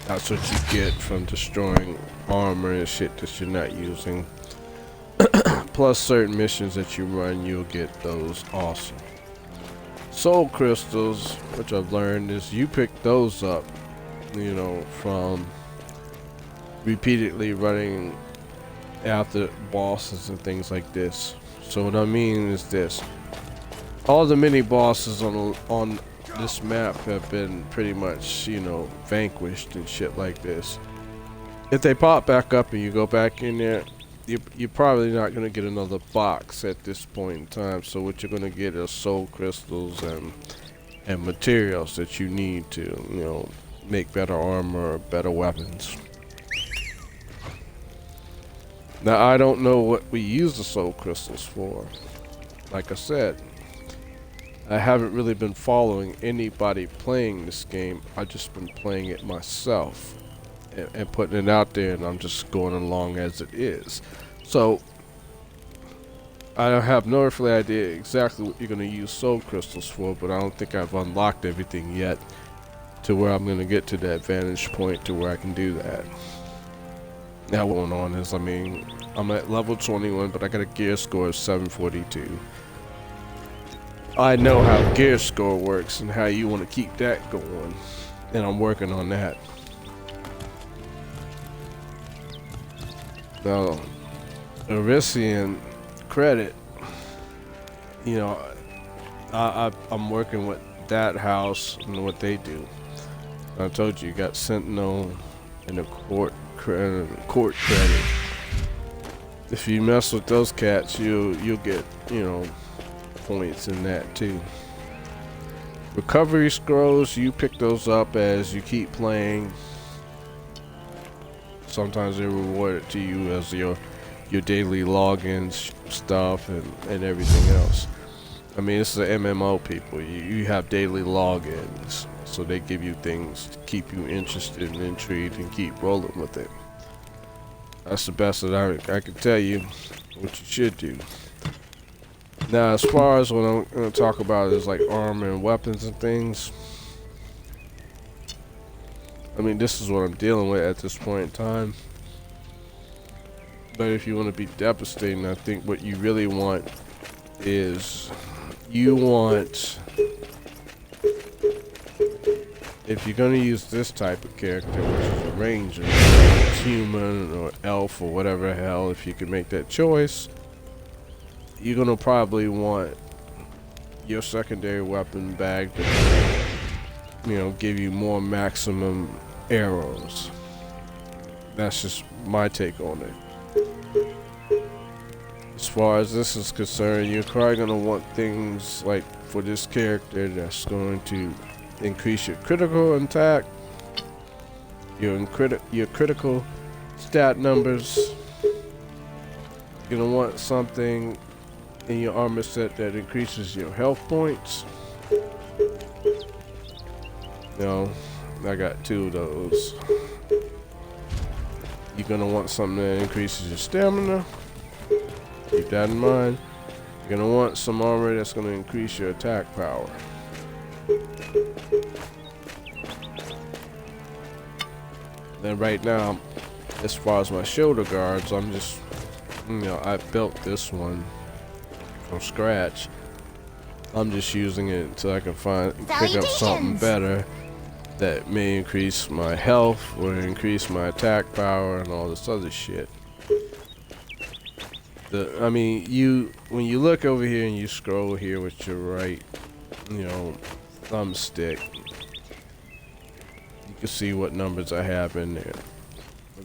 that's what you get from destroying armor and shit that you're not using. Plus certain missions that you run, you'll get those also. Soul crystals, which I've learned, is you pick those up, you know, from repeatedly running after bosses and things like this. So what I mean is this: all the mini bosses on this map have been pretty much, you know, vanquished and shit like this. If they pop back up and you go back in there, you're probably not going to get another box at this point in time. So what you're going to get is soul crystals and materials that you need to, you know, make better armor or better weapons. Now I don't know what we use the soul crystals for. Like I said, I haven't really been following anybody playing this game. I've just been playing it myself and putting it out there, and I'm just going along as it is. So I have no earthly idea exactly what you're going to use soul crystals for, but I don't think I've unlocked everything yet to where I'm going to get to that vantage point to where I can do that. Now what's going on is, I mean, I'm at level 21, but I got a gear score of 742. I know how gear score works and how you want to keep that going, and I'm working on that. Now, Arisian credit, you know, I'm working with that house and what they do. I told you got Sentinel and a court credit. If you mess with those cats, you'll get, you know, points in that too. Recovery scrolls, you pick those up as you keep playing. Sometimes they reward it to you as your daily logins stuff and everything else. I mean, this is the MMO people. You have daily logins, so they give you things to keep you interested and intrigued and keep rolling with it. That's the best that I can tell you what you should do. Now, as far as what I'm going to talk about is like armor and weapons and things. I mean, this is what I'm dealing with at this point in time. But if you want to be devastating, I think what you really want is, you want, if you're going to use this type of character, which is a ranger, human or elf or whatever the hell, if you can make that choice, you're going to probably want your secondary weapon bag to, you know, give you more maximum arrows. That's just my take on it. As far as this is concerned, you're probably going to want things like, for this character, that's going to increase your critical attack, your critical stat numbers. You're going to want something in your armor set that increases your health points. No, I got 2 of those. You're gonna want something that increases your stamina. Keep that in mind. You're gonna want some armor that's gonna increase your attack power. Then right now, as far as my shoulder guards, I'm just, you know, I built this one from scratch. I'm just using it until I can pick up something better that may increase my health or increase my attack power and all this other shit. I mean, when you look over here and you scroll here with your right, you know, thumbstick, you can see what numbers I have in there.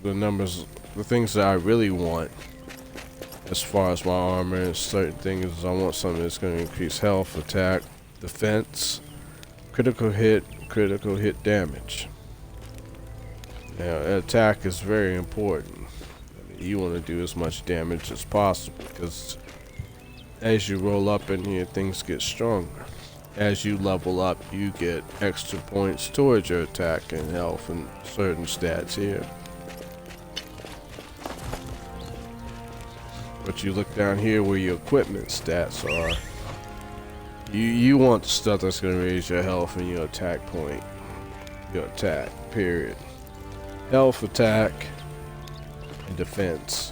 The numbers the things that I really want as far as my armor and certain things is I want something that's going to increase health, attack, defense, critical hit damage. Now, attack is very important. I mean, you want to do as much damage as possible because as you roll up in here, things get stronger. As you level up, you get extra points towards your attack and health and certain stats here. But you look down here where your equipment stats are. You want the stuff that's going to raise your health and your attack point. Your attack, period. Health, attack, and defense.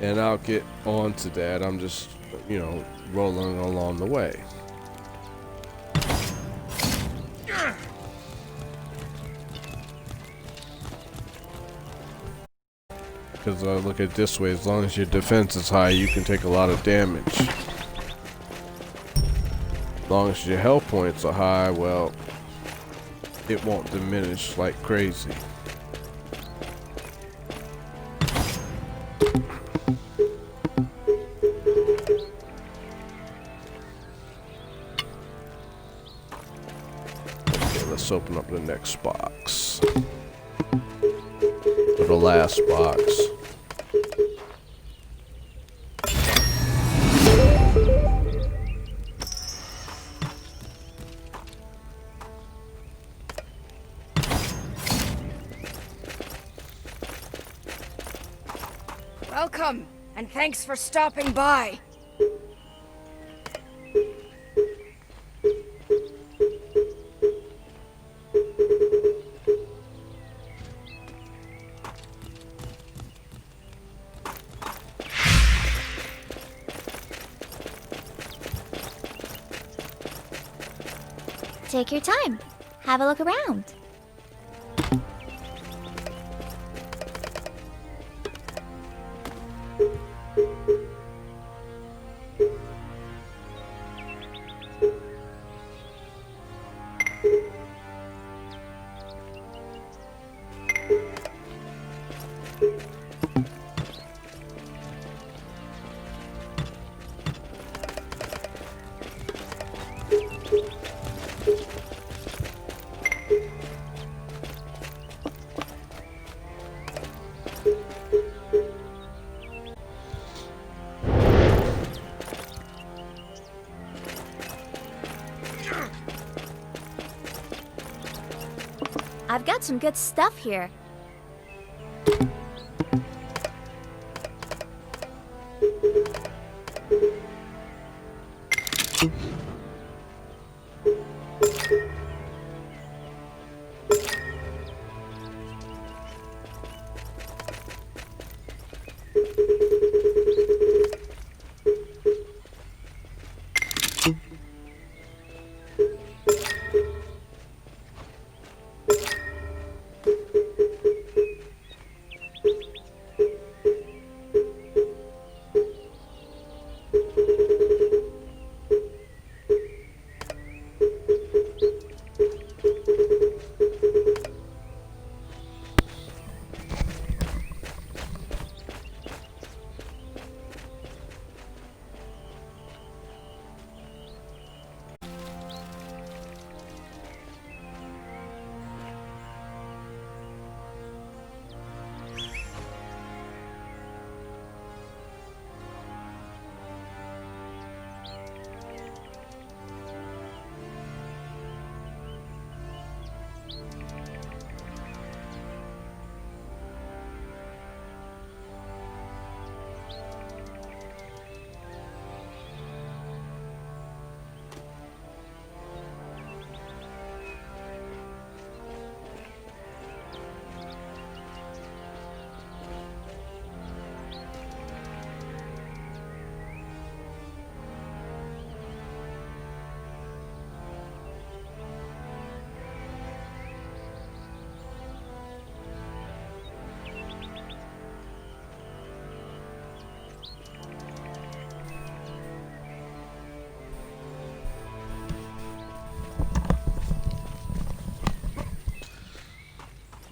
And I'll get on to that. I'm just, you know, rolling along the way. Because I look at it this way, as long as your defense is high, you can take a lot of damage. As long as your health points are high, well, it won't diminish like crazy. Okay, let's open up the next box. Or the last box. Welcome, and thanks for stopping by. Take your time. Have a look around. I've got some good stuff here.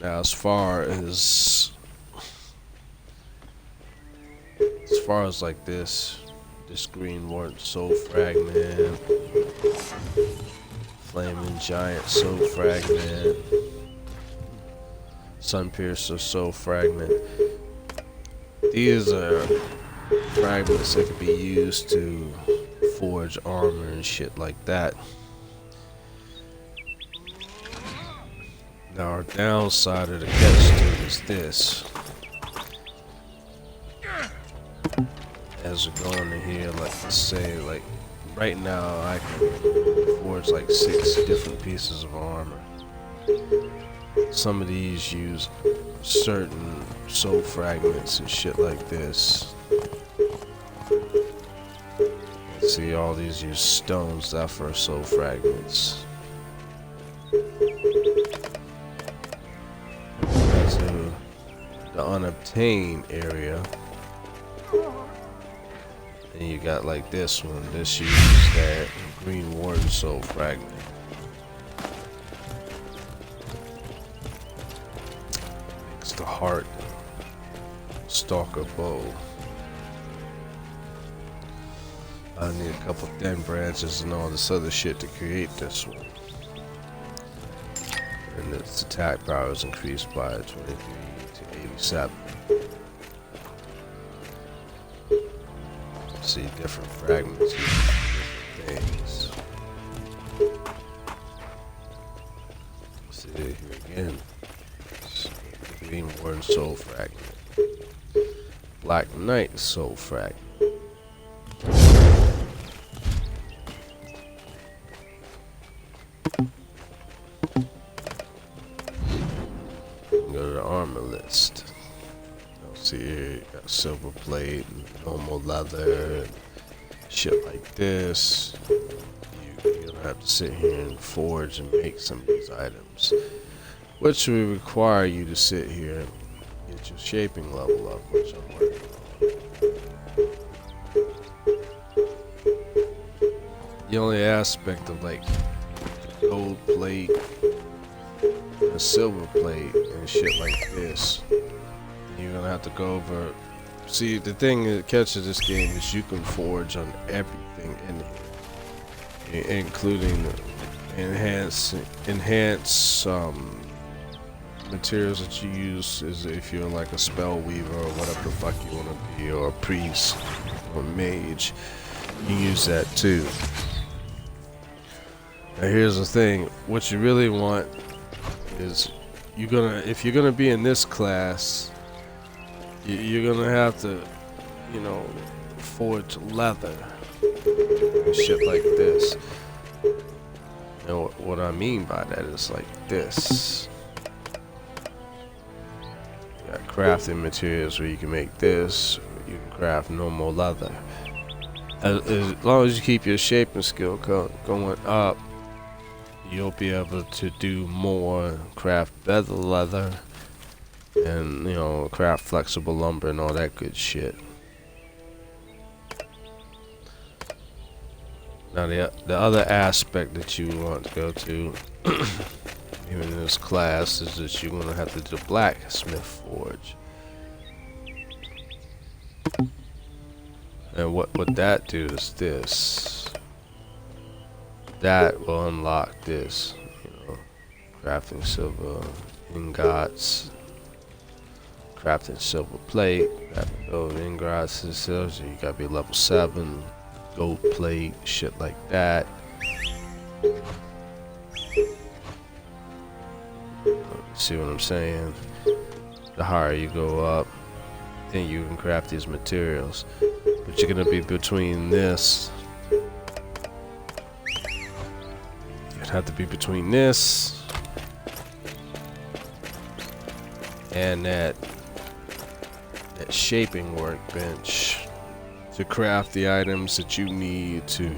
Now, as far as as far as like this green wart soul fragment, flaming giant soul fragment, sun piercer soul fragment. These are fragments that can be used to forge armor and shit like that. Now our downside of the catch to it is this. As we go into here, like let's say, like right now I can forge like 6 different pieces of armor. Some of these use certain soul fragments and shit like this. See, all these use stones that for soul fragments. To the unobtained area. And you got like this one. This uses that green warden soul fragment. Makes the heart stalker bow. I need a couple thin branches and all this other shit to create this one. And its attack power is increased by 23 to 87. See different fragments, different things. See here again. Green Warden Soul Fragment. Black Knight Soul Fragment. Go to the armor list. See here, you got silver plate, and normal leather, and shit like this. You're gonna have to sit here and forge and make some of these items, which will require you to sit here and get your shaping level up, which I'm working on. The only aspect of like gold plate and silver plate and shit like this, you're gonna have to go over. See, the thing that catches this game is you can forge on everything in here, including enhance materials that you use. Is if you're like a spell weaver or whatever the fuck you want to be, or a priest or mage, you use that too. Now here's the thing: what you really want is if you're gonna be in this class, you're gonna have to, you know, forge leather and shit like this. And what I mean by that is like this. You got crafting materials where you can make this. You can craft normal leather. As long as you keep your shaping skill going up, you'll be able to do more, craft better leather, and you know, craft flexible lumber and all that good shit. Now the other aspect that you want to go to, even in this class, is that you're gonna have to do the blacksmith forge. And what that do is this. That will unlock this, you know, crafting silver ingots, crafting silver plate, crafting gold ingots and silver. So you gotta be level 7, gold plate, shit like that. See what I'm saying? The higher you go up, then you can craft these materials. But you're gonna be between this. You'd have to be between this and that shaping workbench to craft the items that you need to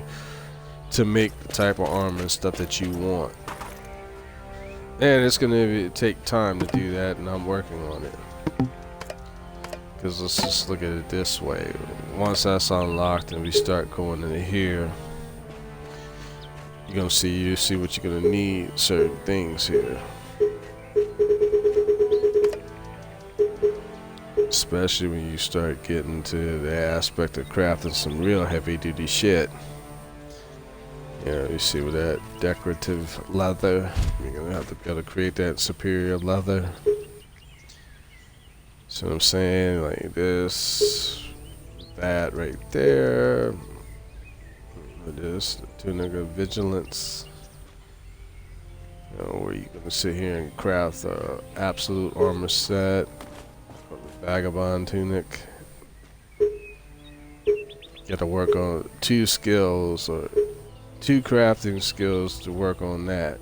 make the type of armor and stuff that you want. And it's gonna take time to do that, and I'm working on it. Because let's just look at it this way. Once that's unlocked and we start going into here, you're gonna see what you're gonna need, certain things here. especially when you start getting to the aspect of crafting some real heavy duty shit. You know, you see with that decorative leather, you're gonna have to be able to create that superior leather. See what I'm saying? Like this, that right there. This, the tunic of vigilance. You know, where you're gonna sit here and craft a absolute armor set, or the vagabond tunic. You gotta work on 2 skills or 2 crafting skills to work on that.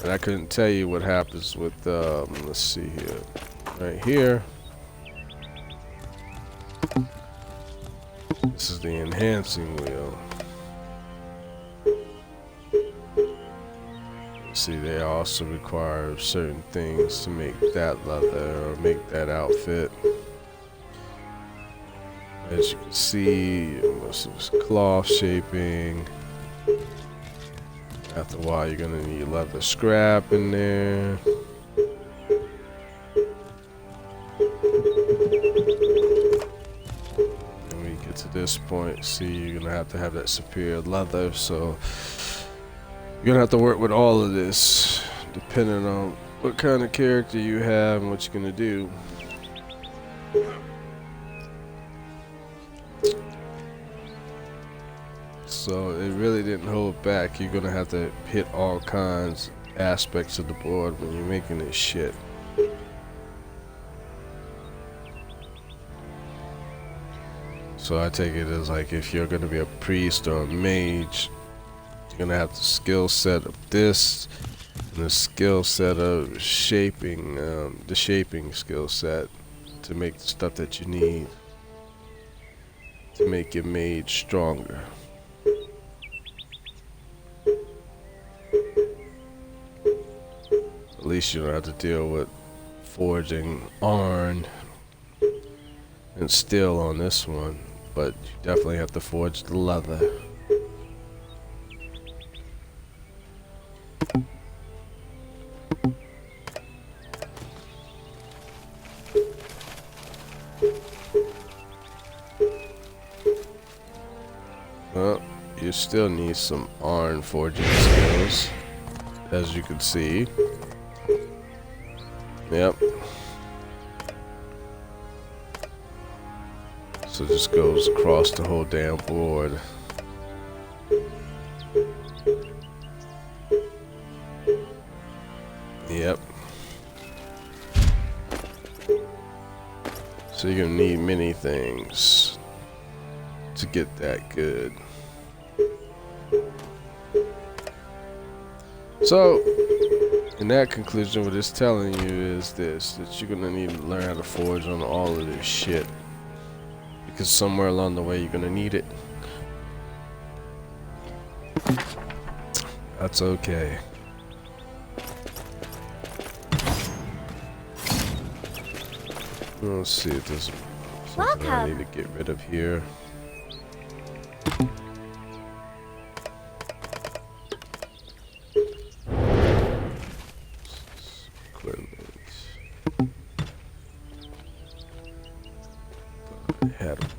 And I couldn't tell you what happens with, let's see here. Right here. This is the enhancing wheel. See, they also require certain things to make that leather or make that outfit. As you can see, this is cloth shaping. After a while, you're gonna need leather scrap in there. And when you get to this point, see, you're gonna have to have that superior leather. So you're gonna have to work with all of this, depending on what kind of character you have and what you're gonna do. So it really didn't hold back. You're gonna have to hit all kinds aspects of the board when you're making this shit. So I take it as like if you're gonna be a priest or a mage, you're gonna have the skill set of this and the skill set of shaping, the shaping skill set to make the stuff that you need to make your mage stronger. At least you don't have to deal with forging iron and steel on this one, but you definitely have to forge the leather. Well, you still need some iron forging skills, as you can see. Yep. So it just goes across the whole damn board. Yep. So you're gonna need many things to get that good. So, in that conclusion, what it's telling you is this, that you're gonna need to learn how to forge on all of this shit. Because somewhere along the way, you're gonna need it. That's okay. Let's see if there's something I need to get rid of here. Had one.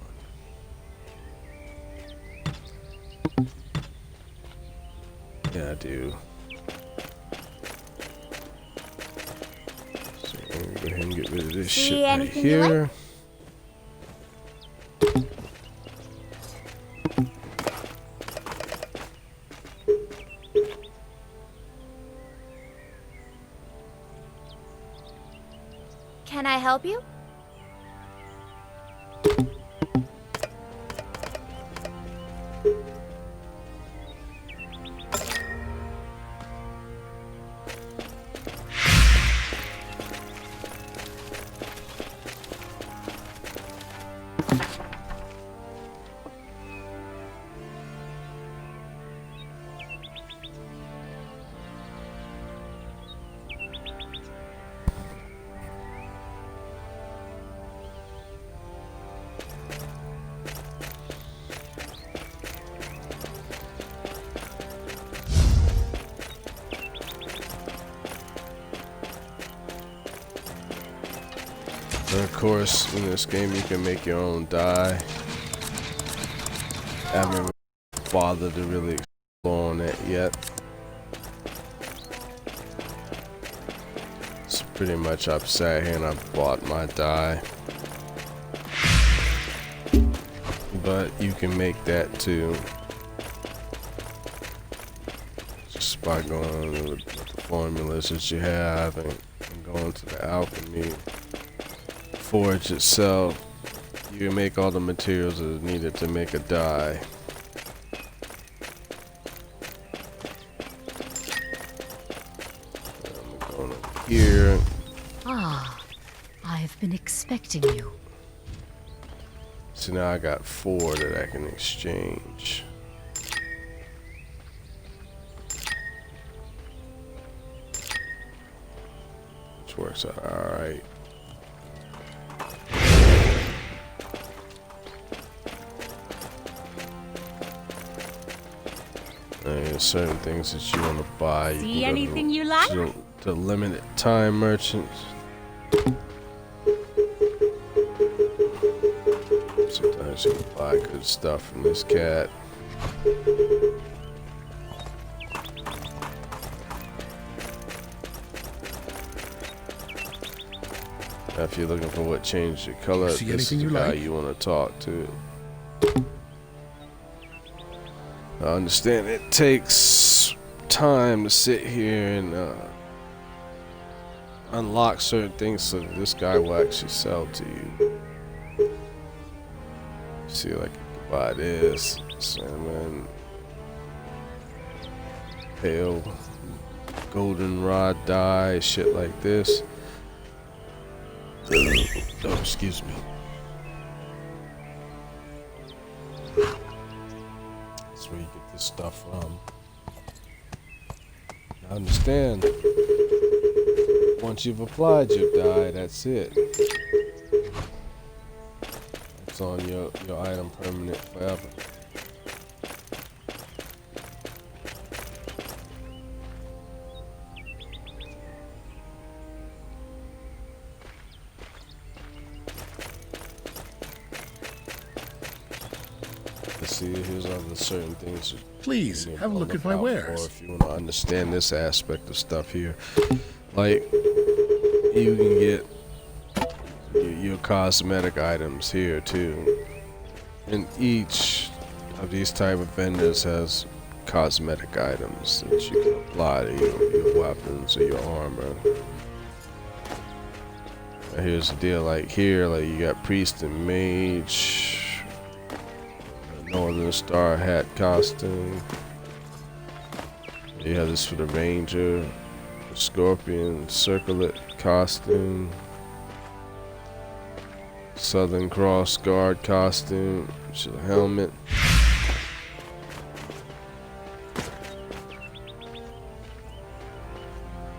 Yeah, I do. So I'm gonna go ahead and get rid of this shit right here. Can I help you? of course, in this game, you can make your own dye. I haven't bothered to really explore on that yet. So pretty much I've sat here and I've bought my dye. But you can make that too. Just by going with the formulas that you have and going to the alchemy forge itself. You can make all the materials that are needed to make a dye. I'm going over here. Ah, I've been expecting you. So now I got 4 that I can exchange. Which works out alright. There's certain things that you want to buy. See anything you like? The limited time merchants. Sometimes you can buy good stuff from this cat. Now if you're looking for what changed your color, See this is anything the you guy like? you want to talk to. I understand it takes time to sit here and unlock certain things so that this guy will actually sell to you. See, like, you can buy this salmon, pale goldenrod dye, shit like this. Oh, excuse me. That's where you get this stuff from. I understand. Once you've applied your dye, that's it. It's on your item permanent forever. See, here's other certain things. Please, have a look at my wares. Or if you want to understand this aspect of stuff here, like you can get your cosmetic items here too, and each of these type of vendors has cosmetic items that you can apply to your weapons or your armor. Now here's the deal, like here, like you got priest and mage. Northern Star hat costume. You have this for the Ranger, Scorpion circlet costume, Southern Cross Guard costume, which is a helmet.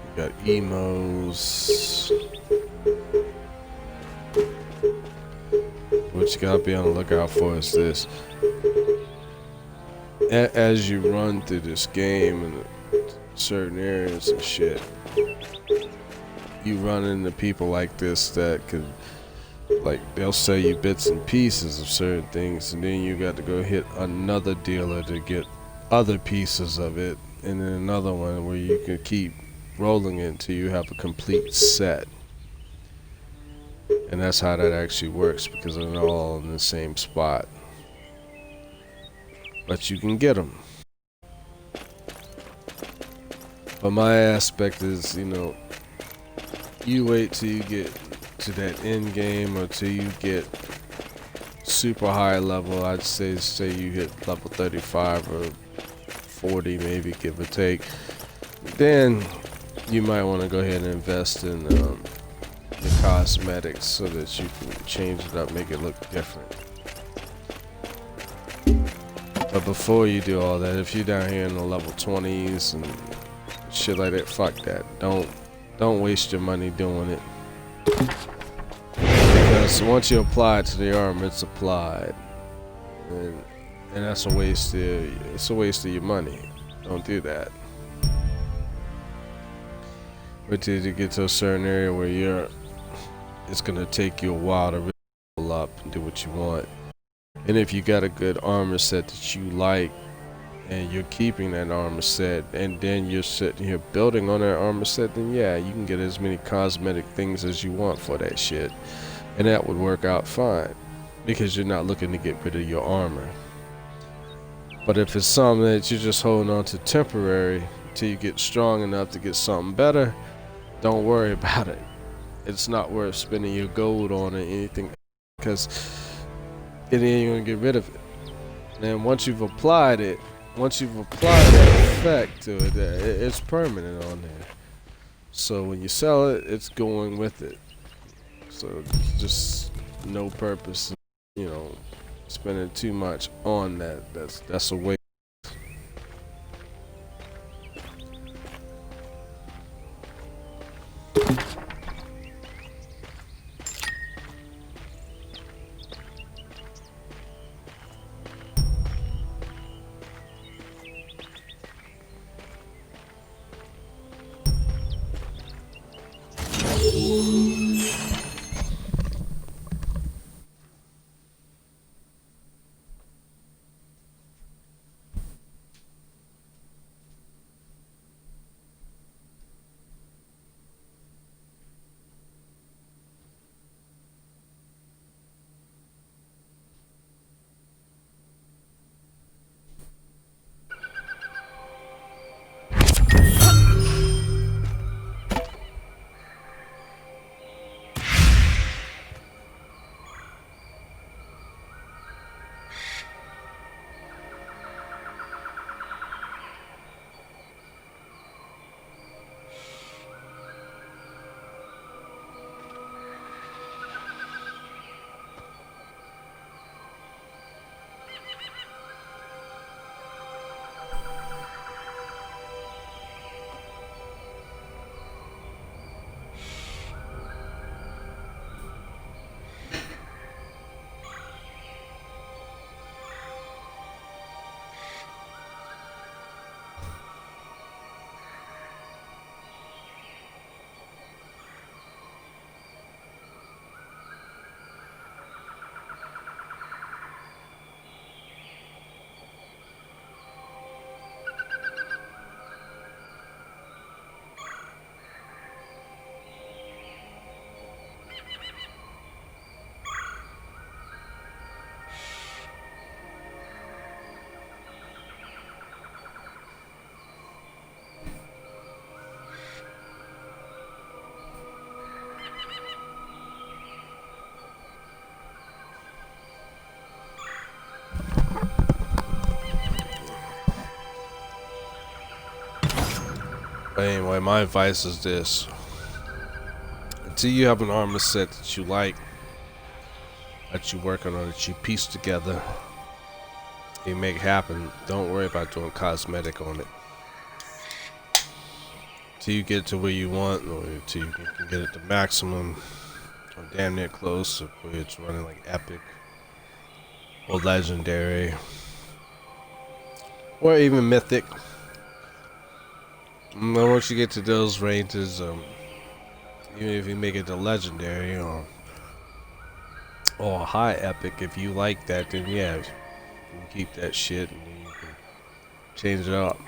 You got emos. What you gotta be on the lookout for is this. As you run through this game and certain areas and shit, you run into people like this that could, like, they'll sell you bits and pieces of certain things, and then you got to go hit another dealer to get other pieces of it, and then another one where you can keep rolling it until you have a complete set. And that's how that actually works, because they're all in the same spot. But you can get them. But my aspect is, you know, you wait till you get to that end game or till you get super high level. I'd say you hit level 35 or 40 maybe, give or take. Then you might want to go ahead and invest in the cosmetics so that you can change it up, make it look different. But before you do all that, if you're down here in the level 20s and shit like that, fuck that. Don't waste your money doing it. Because once you apply it to the armor, it's applied. And that's a waste of your money. Don't do that. Wait till you get to a certain area where it's gonna take you a while to really level up and do what you want. And if you got a good armor set that you like, and you're keeping that armor set, and then you're sitting here building on that armor set, then yeah, you can get as many cosmetic things as you want for that shit. And that would work out fine, because you're not looking to get rid of your armor. But if it's something that you're just holding on to temporary until you get strong enough to get something better, don't worry about it. It's not worth spending your gold on or anything, because it ain't gonna get rid of it. And once you've applied it, once you've applied that effect to it, it's permanent on there. So when you sell it, it's going with it. So just no purpose, you know, spending too much on that. That's a waste. But anyway, my advice is this. Until you have an armor set that you like, that you working on, that you piece together, you make happen, don't worry about doing cosmetic on it. Till you get to where you want, or till you can get it to maximum, or damn near close, or where it's running like epic, or legendary, or even mythic. And then once you get to those ranges, even if you make it to legendary or high epic, if you like that, then yeah, you can keep that shit and then you can change it up.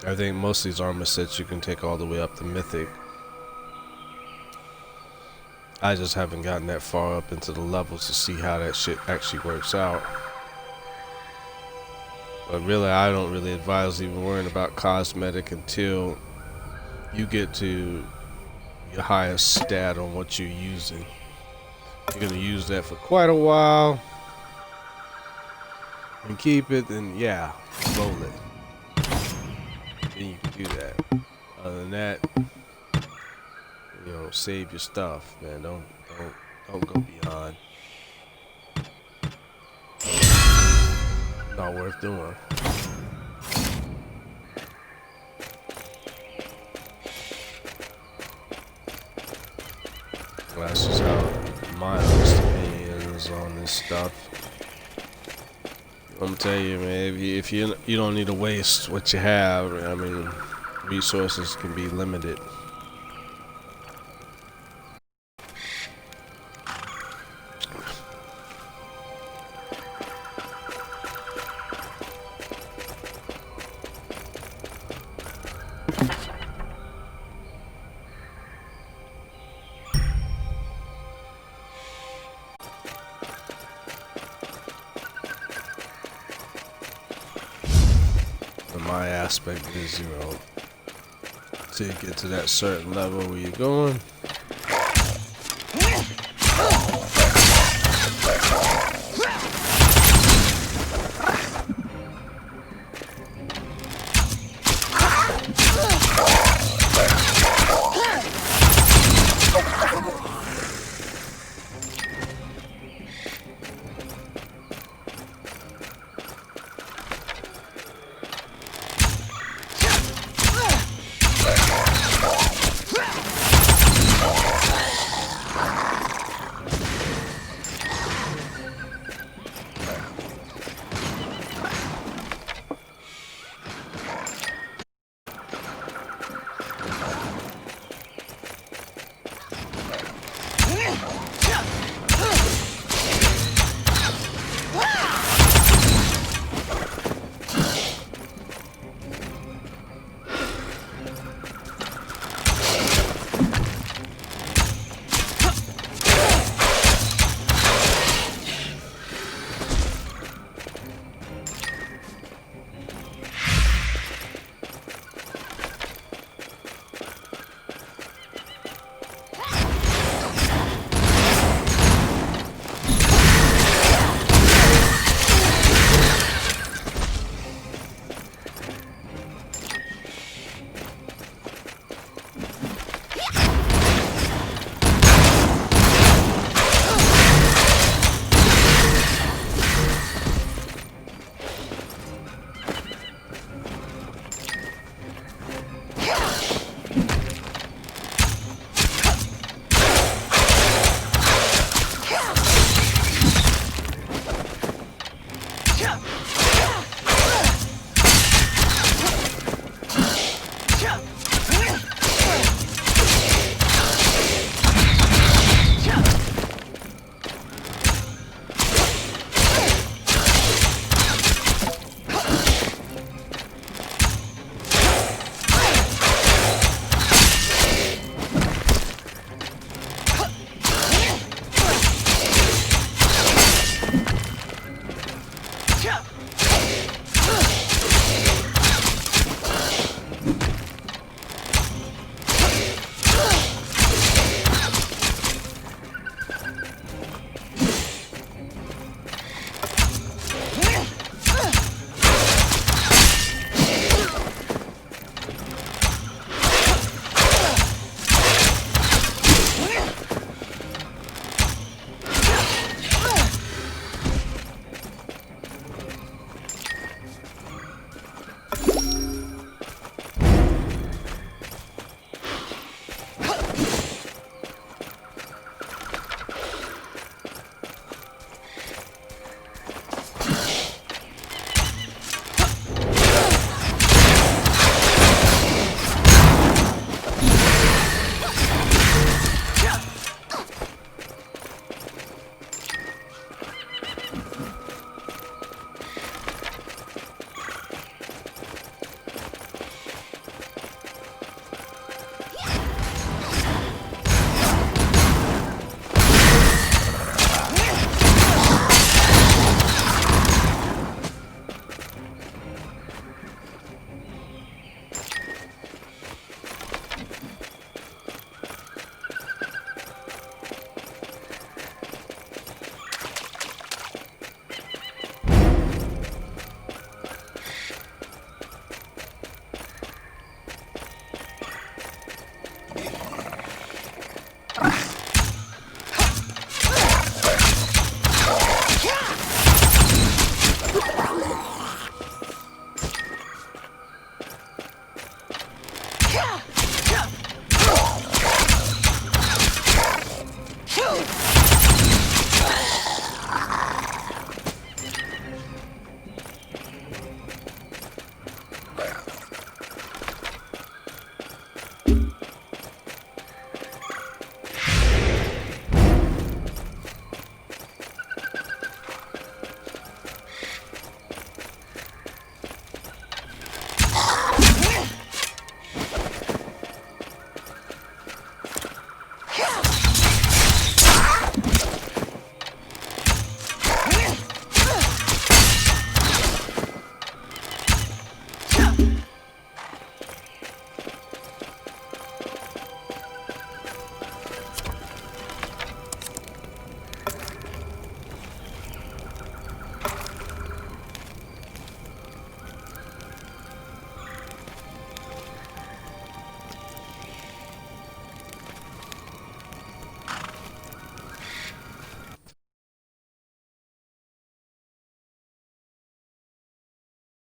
I think most of these armor sets you can take all the way up to mythic. I just haven't gotten that far up into the levels to see how that shit actually works out. But really, I don't really advise even worrying about cosmetic until you get to your highest stat on what you're using. You're gonna use that for quite a while and keep it, then yeah, roll it. Then you can do that. Other than that, you know, save your stuff, man. Don't go beyond. Not worth doing. That's just how my honest opinion is on this stuff. I'm gonna tell you, man, if you don't need to waste what you have. I mean, resources can be limited. my aspect is, you know, to get to that certain level where you're going,